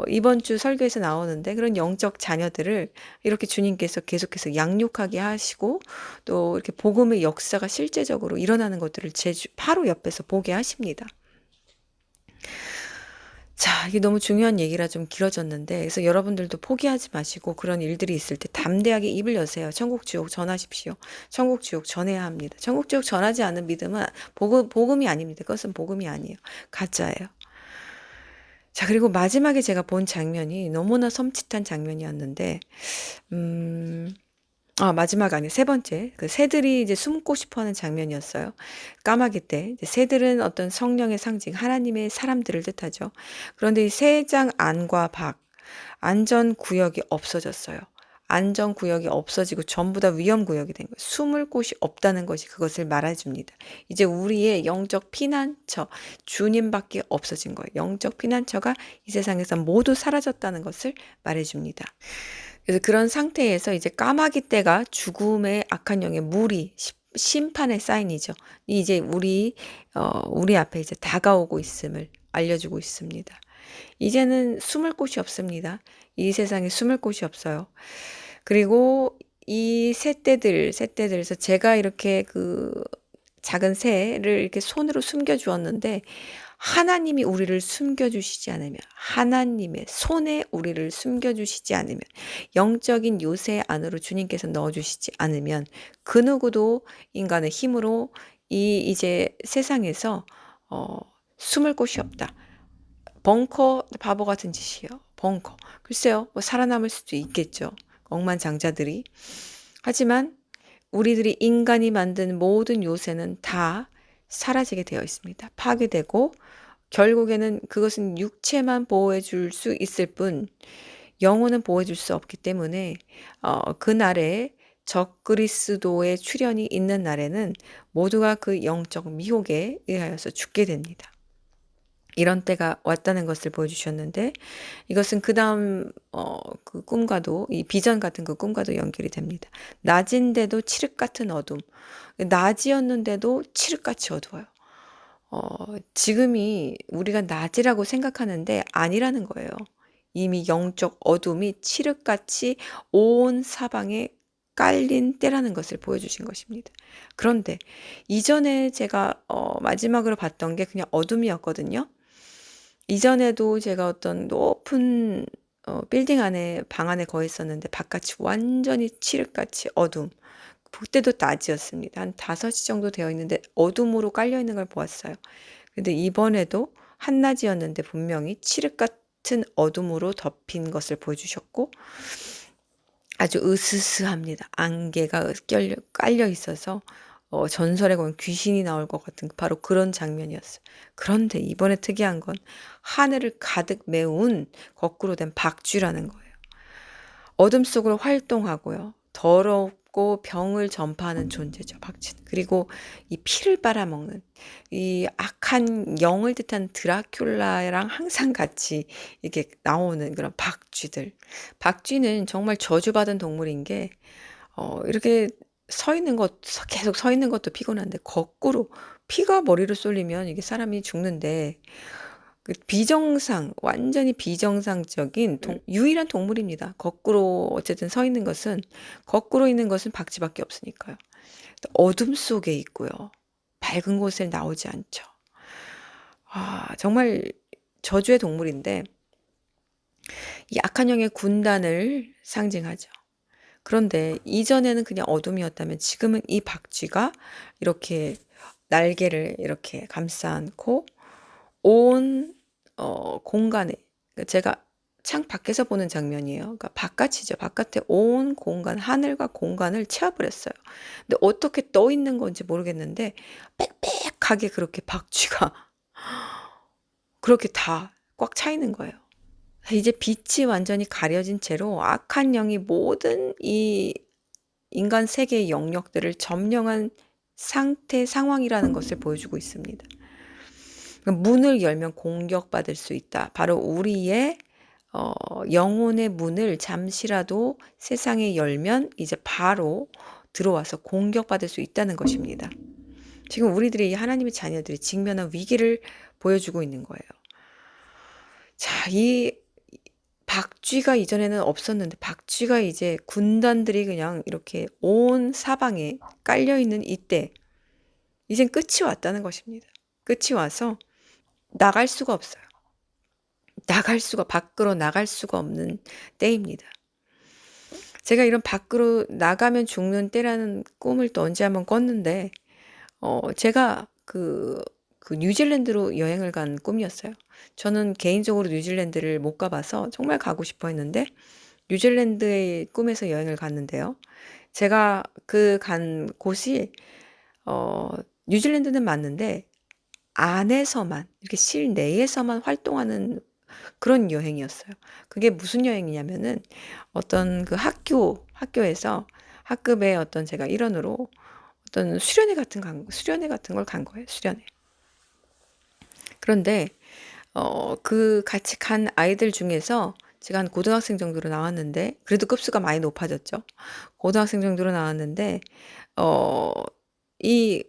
이번 주 설교에서 나오는데 그런 영적 자녀들을 이렇게 주님께서 계속해서 양육하게 하시고 또 이렇게 복음의 역사가 실제적으로 일어나는 것들을 제 바로 옆에서 보게 하십니다. 자, 이게 너무 중요한 얘기라 좀 길어졌는데, 그래서 여러분들도 포기하지 마시고 그런 일들이 있을 때 담대하게 입을 여세요. 천국 지옥 전하십시오. 천국 지옥 전해야 합니다. 천국 지옥 전하지 않은 믿음은 복음이 아닙니다. 그것은 복음이 아니에요. 가짜예요. 자, 그리고 마지막에 제가 본 장면이 너무나 섬찟한 장면이었는데, 마지막 아니에요. 세 번째. 그 새들이 이제 숨고 싶어 하는 장면이었어요. 까마귀 때. 이제 새들은 어떤 성령의 상징, 하나님의 사람들을 뜻하죠. 그런데 이 새장 안과 밖, 안전구역이 없어졌어요. 안전구역이 없어지고 전부 다 위험구역이 된 거예요. 숨을 곳이 없다는 것이 그것을 말해줍니다. 이제 우리의 영적 피난처, 주님밖에 없어진 거예요. 영적 피난처가 이 세상에서 모두 사라졌다는 것을 말해줍니다. 그래서 그런 상태에서 이제 까마귀 떼가 죽음의 악한 영의 무리, 심판의 사인이죠. 이제 우리 앞에 이제 다가오고 있음을 알려주고 있습니다. 이제는 숨을 곳이 없습니다. 이 세상에 숨을 곳이 없어요. 그리고 이 새떼들에서 제가 이렇게 그 작은 새를 이렇게 손으로 숨겨 주었는데 하나님이 우리를 숨겨주시지 않으면, 하나님의 손에 우리를 숨겨주시지 않으면, 영적인 요새 안으로 주님께서 넣어주시지 않으면, 그 누구도 인간의 힘으로 이제 세상에서, 숨을 곳이 없다. 벙커, 바보 같은 짓이에요. 벙커. 글쎄요, 뭐 살아남을 수도 있겠죠. 억만장자들이. 하지만, 우리들이 인간이 만든 모든 요새는 다 사라지게 되어 있습니다. 파괴되고 결국에는 그것은 육체만 보호해 줄 수 있을 뿐 영혼은 보호해 줄 수 없기 때문에 그날에 적그리스도의 출현이 있는 날에는 모두가 그 영적 미혹에 의하여서 죽게 됩니다. 이런 때가 왔다는 것을 보여주셨는데 이것은 그 다음 그 꿈과도 이 비전 같은 그 꿈과도 연결이 됩니다. 낮인데도 칠흑 같은 어둠, 낮이었는데도 칠흑같이 어두워요. 지금이 우리가 낮이라고 생각하는데 아니라는 거예요. 이미 영적 어둠이 칠흑같이 온 사방에 깔린 때라는 것을 보여주신 것입니다. 그런데 이전에 제가 마지막으로 봤던 게 그냥 어둠이었거든요. 이전에도 제가 어떤 높은 빌딩 안에 방 안에 거했었는데 바깥이 완전히 칠흑같이 어둠. 그때도 낮이었습니다. 한 5시 정도 되어 있는데 어둠으로 깔려 있는 걸 보았어요. 근데 이번에도 한낮이었는데 분명히 칠흑 같은 어둠으로 덮인 것을 보여주셨고 아주 으스스합니다. 안개가 깔려 있어서 전설에 보면 귀신이 나올 것 같은 바로 그런 장면이었어요. 그런데 이번에 특이한 건 하늘을 가득 메운 거꾸로 된 박쥐라는 거예요. 어둠 속으로 활동하고요. 더럽고 병을 전파하는 존재죠, 박쥐는. 그리고 이 피를 빨아먹는 이 악한 영을 뜻한 드라큘라랑 항상 같이 이렇게 나오는 그런 박쥐들. 박쥐는 정말 저주받은 동물인 게 이렇게 계속 서 있는 것도 피곤한데 거꾸로 피가 머리로 쏠리면 이게 사람이 죽는데 완전히 비정상적인 유일한 동물입니다. 거꾸로 어쨌든 서 있는 것은, 거꾸로 있는 것은 박쥐밖에 없으니까요. 어둠 속에 있고요. 밝은 곳에 나오지 않죠. 정말 저주의 동물인데, 이 악한 영의 군단을 상징하죠. 그런데 이전에는 그냥 어둠이었다면 지금은 이 박쥐가 이렇게 날개를 이렇게 감싸 안고 온 공간에 그러니까 제가 창 밖에서 보는 장면이에요. 그러니까 바깥이죠. 바깥에 온 공간, 하늘과 공간을 채워버렸어요. 근데 어떻게 떠 있는 건지 모르겠는데 빽빽하게 그렇게 박쥐가 그렇게 다 꽉 차 있는 거예요. 이제 빛이 완전히 가려진 채로 악한 영이 모든 이 인간 세계의 영역들을 점령한 상황이라는 것을 보여주고 있습니다. 문을 열면 공격받을 수 있다. 바로 우리의 영혼의 문을 잠시라도 세상에 열면 이제 바로 들어와서 공격받을 수 있다는 것입니다. 지금 우리들이 하나님의 자녀들이 직면한 위기를 보여주고 있는 거예요. 자, 이 박쥐가 이전에는 없었는데 박쥐가 이제 군단들이 그냥 이렇게 온 사방에 깔려 있는 이때 이젠 끝이 왔다는 것입니다. 끝이 와서 나갈 수가 없어요. 밖으로 나갈 수가 없는 때입니다. 제가 이런 밖으로 나가면 죽는 때라는 꿈을 또 언제 한번 꿨는데, 제가 그 뉴질랜드로 여행을 간 꿈이었어요. 저는 개인적으로 뉴질랜드를 못 가봐서 정말 가고 싶어 했는데, 뉴질랜드의 꿈에서 여행을 갔는데요. 제가 간 곳이, 뉴질랜드는 맞는데, 안에서만, 이렇게 실내에서만 활동하는 그런 여행이었어요. 그게 무슨 여행이냐면은 어떤 그 학교에서 학급의 어떤 제가 일원으로 어떤 수련회 같은 걸 간 거예요. 수련회. 그런데 그 같이 간 아이들 중에서 제가 한 고등학생 정도로 나왔는데 그래도 급수가 많이 높아졌죠. 고등학생 정도로 나왔는데 이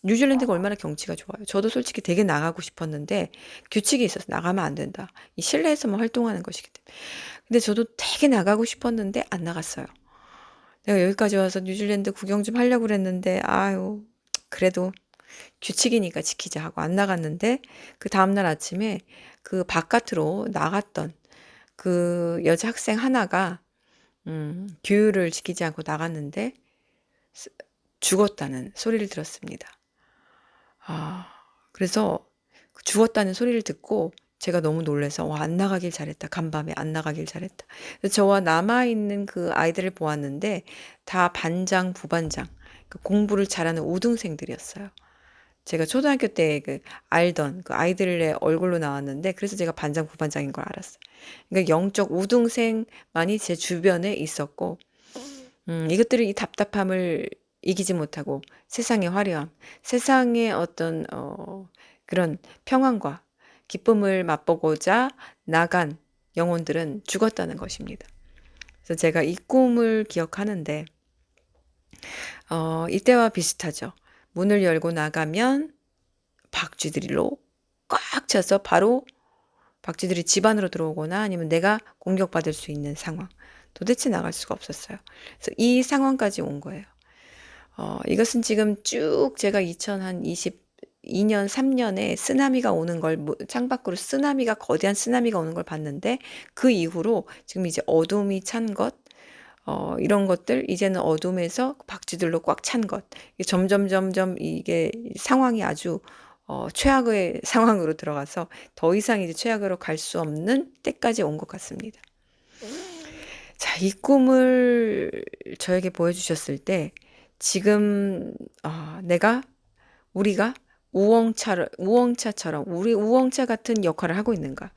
뉴질랜드가 얼마나 경치가 좋아요. 저도 솔직히 되게 나가고 싶었는데 규칙이 있어서 나가면 안 된다. 이 실내에서만 활동하는 것이기 때문에. 근데 저도 되게 나가고 싶었는데 안 나갔어요. 내가 여기까지 와서 뉴질랜드 구경 좀 하려고 그랬는데 아유 그래도 규칙이니까 지키자 하고 안 나갔는데 그 다음날 아침에 그 바깥으로 나갔던 그 여자 학생 하나가 규율을 지키지 않고 나갔는데 죽었다는 소리를 들었습니다. 그래서 죽었다는 소리를 듣고 제가 너무 놀라서 안 나가길 잘했다. 간밤에 안 나가길 잘했다. 그래서 저와 남아있는 그 아이들을 보았는데 다 반장, 부반장, 공부를 잘하는 우등생들이었어요. 제가 초등학교 때 그 알던 그 아이들의 얼굴로 나왔는데 그래서 제가 반장 부반장인 걸 알았어요. 그러니까 영적 우등생만이 제 주변에 있었고 이것들을 이 답답함을 이기지 못하고 세상의 화려함, 세상의 어떤 그런 평안과 기쁨을 맛보고자 나간 영혼들은 죽었다는 것입니다. 그래서 제가 이 꿈을 기억하는데 이때와 비슷하죠. 문을 열고 나가면 박쥐들로 꽉 차서 바로 박쥐들이 집 안으로 들어오거나 아니면 내가 공격받을 수 있는 상황. 도대체 나갈 수가 없었어요. 그래서 이 상황까지 온 거예요. 이것은 지금 쭉 제가 2022년, 3년에 쓰나미가 오는 걸, 창밖으로 쓰나미가, 거대한 쓰나미가 오는 걸 봤는데, 그 이후로 지금 이제 어둠이 찬 것, 이런 것들, 이제는 어둠에서 박쥐들로 꽉 찬 것, 점점 이게 상황이 아주 최악의 상황으로 들어가서 더 이상 이제 최악으로 갈 수 없는 때까지 온 것 같습니다. 자, 이 꿈을 저에게 보여주셨을 때 지금 우리가 우엉차처럼 우리 우엉차 같은 역할을 하고 있는가?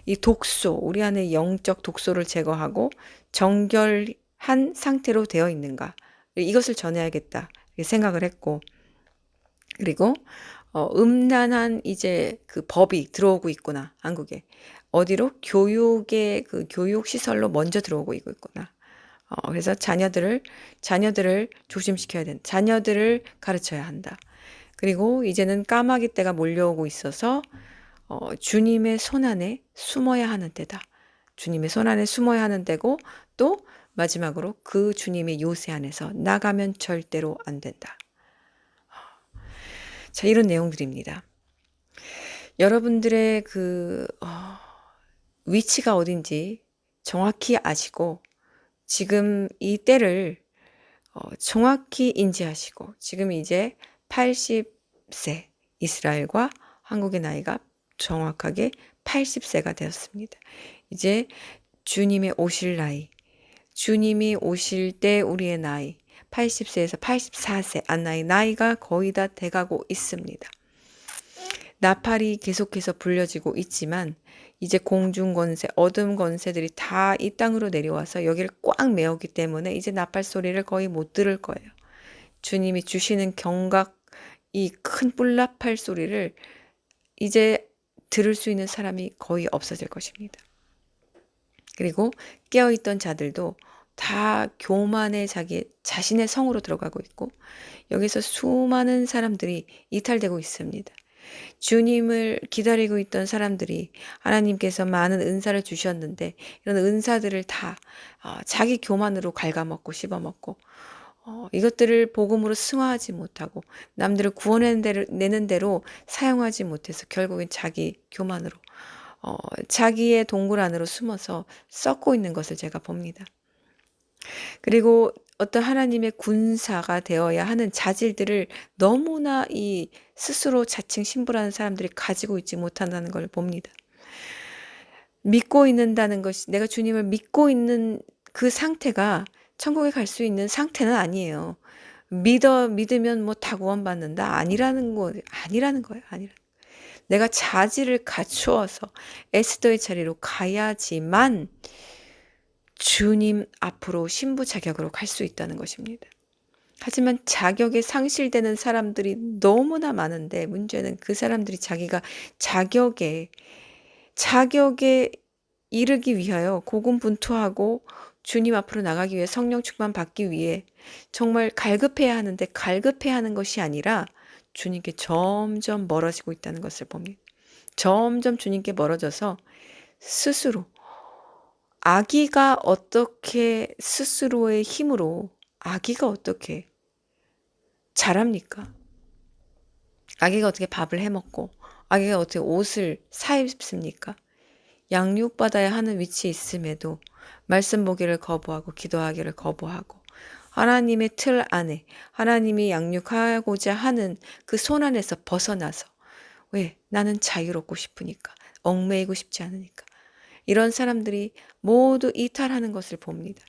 이 독소, 우리 안에 영적 독소를 제거하고 정결한 상태로 되어 있는가? 이것을 전해야겠다. 이렇게 생각을 했고, 그리고 음란한 이제 그 법이 들어오고 있구나, 한국에. 어디로? 교육의 그 교육 시설로 먼저 들어오고 있구나. 그래서 자녀들을 조심시켜야 된다. 자녀들을 가르쳐야 한다. 그리고 이제는 까마귀 때가 몰려오고 있어서 주님의 손 안에 숨어야 하는 때다. 주님의 손 안에 숨어야 하는 때고 또 마지막으로 그 주님의 요새 안에서 나가면 절대로 안 된다. 자, 이런 내용들입니다. 여러분들의 위치가 어딘지 정확히 아시고 지금 이 때를 정확히 인지하시고 지금 이제 80세 이스라엘과 한국의 나이가 정확하게 80세가 되었습니다. 이제 주님의 오실 나이, 주님이 오실 때 우리의 나이 80세에서 84세 나이가 거의 다 돼가고 있습니다. 나팔이 계속해서 불려지고 있지만 이제 공중 권세, 어둠 권세들이 다 이 땅으로 내려와서 여기를 꽉 메우기 때문에 이제 나팔 소리를 거의 못 들을 거예요. 주님이 주시는 경각, 이 큰 뿔나팔 소리를 이제 들을 수 있는 사람이 거의 없어질 것입니다. 그리고 깨어있던 자들도 다 교만의 자신의 성으로 들어가고 있고 여기서 수많은 사람들이 이탈되고 있습니다. 주님을 기다리고 있던 사람들이 하나님께서 많은 은사를 주셨는데 이런 은사들을 다 자기 교만으로 갉아먹고 씹어먹고 이것들을 복음으로 승화하지 못하고 남들을 구원내는 대로 사용하지 못해서 결국엔 자기 교만으로 자기의 동굴 안으로 숨어서 썩고 있는 것을 제가 봅니다. 그리고 어떤 하나님의 군사가 되어야 하는 자질들을 너무나 이 스스로 자칭 신부라는 사람들이 가지고 있지 못한다는 걸 봅니다. 믿고 있는다는 것이 내가 주님을 믿고 있는 그 상태가 천국에 갈 수 있는 상태는 아니에요. 믿으면 뭐 다 구원받는다 아니라는 거예요. 내가 자질을 갖추어서 에스더의 자리로 가야지만 주님 앞으로 신부 자격으로 갈 수 있다는 것입니다. 하지만 자격에 상실되는 사람들이 너무나 많은데 문제는 그 사람들이 자기가 자격에 이르기 위하여 고군분투하고 주님 앞으로 나가기 위해 성령 충만 받기 위해 정말 갈급해야 하는데 갈급해야 하는 것이 아니라 주님께 점점 멀어지고 있다는 것을 봅니다. 점점 주님께 멀어져서 스스로 아기가 어떻게 스스로의 힘으로 아기가 어떻게 자랍니까? 아기가 어떻게 밥을 해먹고 아기가 어떻게 옷을 사입습니까? 양육받아야 하는 위치에 있음에도 말씀 보기를 거부하고 기도하기를 거부하고 하나님의 틀 안에 하나님이 양육하고자 하는 그 손 안에서 벗어나서 왜? 나는 자유롭고 싶으니까 얽매이고 싶지 않으니까 이런 사람들이 모두 이탈하는 것을 봅니다.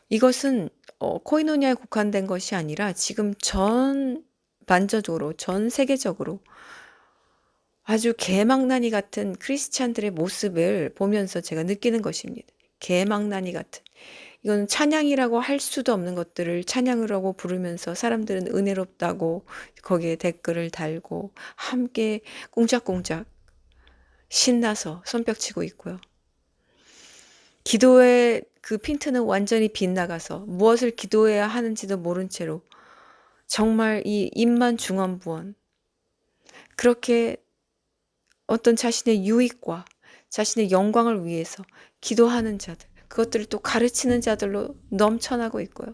이것은 코이노니아에 국한된 것이 아니라 지금 전 전반적으로, 전 세계적으로 아주 개망나니 같은 크리스찬들의 모습을 보면서 제가 느끼는 것입니다. 개망나니 같은. 이건 찬양이라고 할 수도 없는 것들을 찬양이라고 부르면서 사람들은 은혜롭다고 거기에 댓글을 달고 함께 꽁짝꽁짝 신나서 손뼉치고 있고요. 기도의 그 핀트는 완전히 빗나가서 무엇을 기도해야 하는지도 모른 채로 정말 이 입만 중언부언 그렇게 어떤 자신의 유익과 자신의 영광을 위해서 기도하는 자들, 그것들을 또 가르치는 자들로 넘쳐나고 있고요.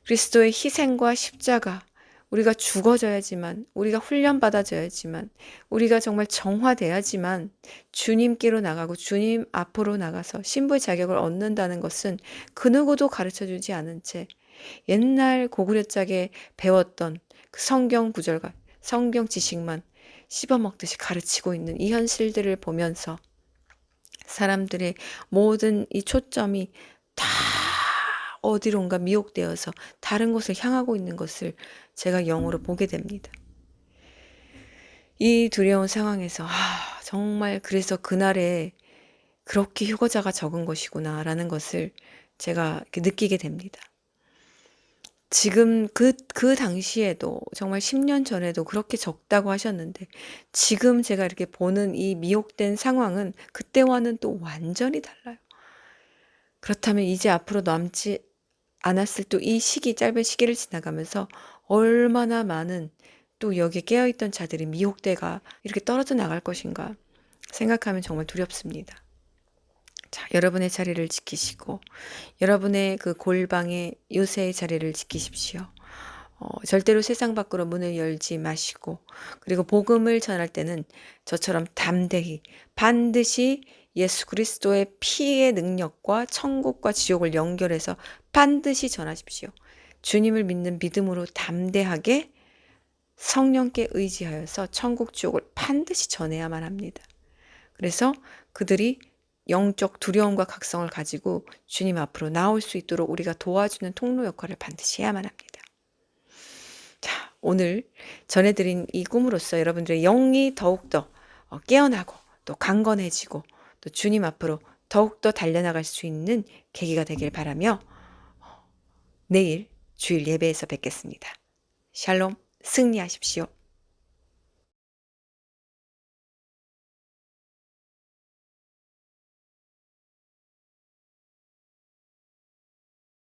그리스도의 희생과 십자가, 우리가 죽어져야지만, 우리가 훈련받아져야지만, 우리가 정말 정화돼야지만 주님께로 나가고 주님 앞으로 나가서 신부의 자격을 얻는다는 것은 그 누구도 가르쳐주지 않은 채 옛날 고구려짝에 배웠던 그 성경 구절과 성경 지식만 씹어먹듯이 가르치고 있는 이 현실들을 보면서 사람들의 모든 이 초점이 다 어디론가 미혹되어서 다른 곳을 향하고 있는 것을 제가 영으로 보게 됩니다. 이 두려운 상황에서 정말 그래서 그날에 그렇게 휴거자가 적은 것이구나라는 것을 제가 이렇게 느끼게 됩니다. 지금 그 당시에도 정말 10년 전에도 그렇게 적다고 하셨는데 지금 제가 이렇게 보는 이 미혹된 상황은 그때와는 또 완전히 달라요. 그렇다면 이제 앞으로 남지 않았을 또 이 시기, 짧은 시기를 지나가면서 얼마나 많은 또 여기에 깨어있던 자들이 미혹돼가 이렇게 떨어져 나갈 것인가 생각하면 정말 두렵습니다. 자, 여러분의 자리를 지키시고 여러분의 그 골방의 요새의 자리를 지키십시오. 절대로 세상 밖으로 문을 열지 마시고 그리고 복음을 전할 때는 저처럼 담대히 반드시 예수 그리스도의 피의 능력과 천국과 지옥을 연결해서 반드시 전하십시오. 주님을 믿는 믿음으로 담대하게 성령께 의지하여서 천국 지옥을 반드시 전해야만 합니다. 그래서 그들이 영적 두려움과 각성을 가지고 주님 앞으로 나올 수 있도록 우리가 도와주는 통로 역할을 반드시 해야만 합니다. 자, 오늘 전해드린 이 꿈으로써 여러분들의 영이 더욱더 깨어나고 또 강건해지고 또 주님 앞으로 더욱더 달려나갈 수 있는 계기가 되길 바라며 내일 주일 예배에서 뵙겠습니다. 샬롬, 승리하십시오.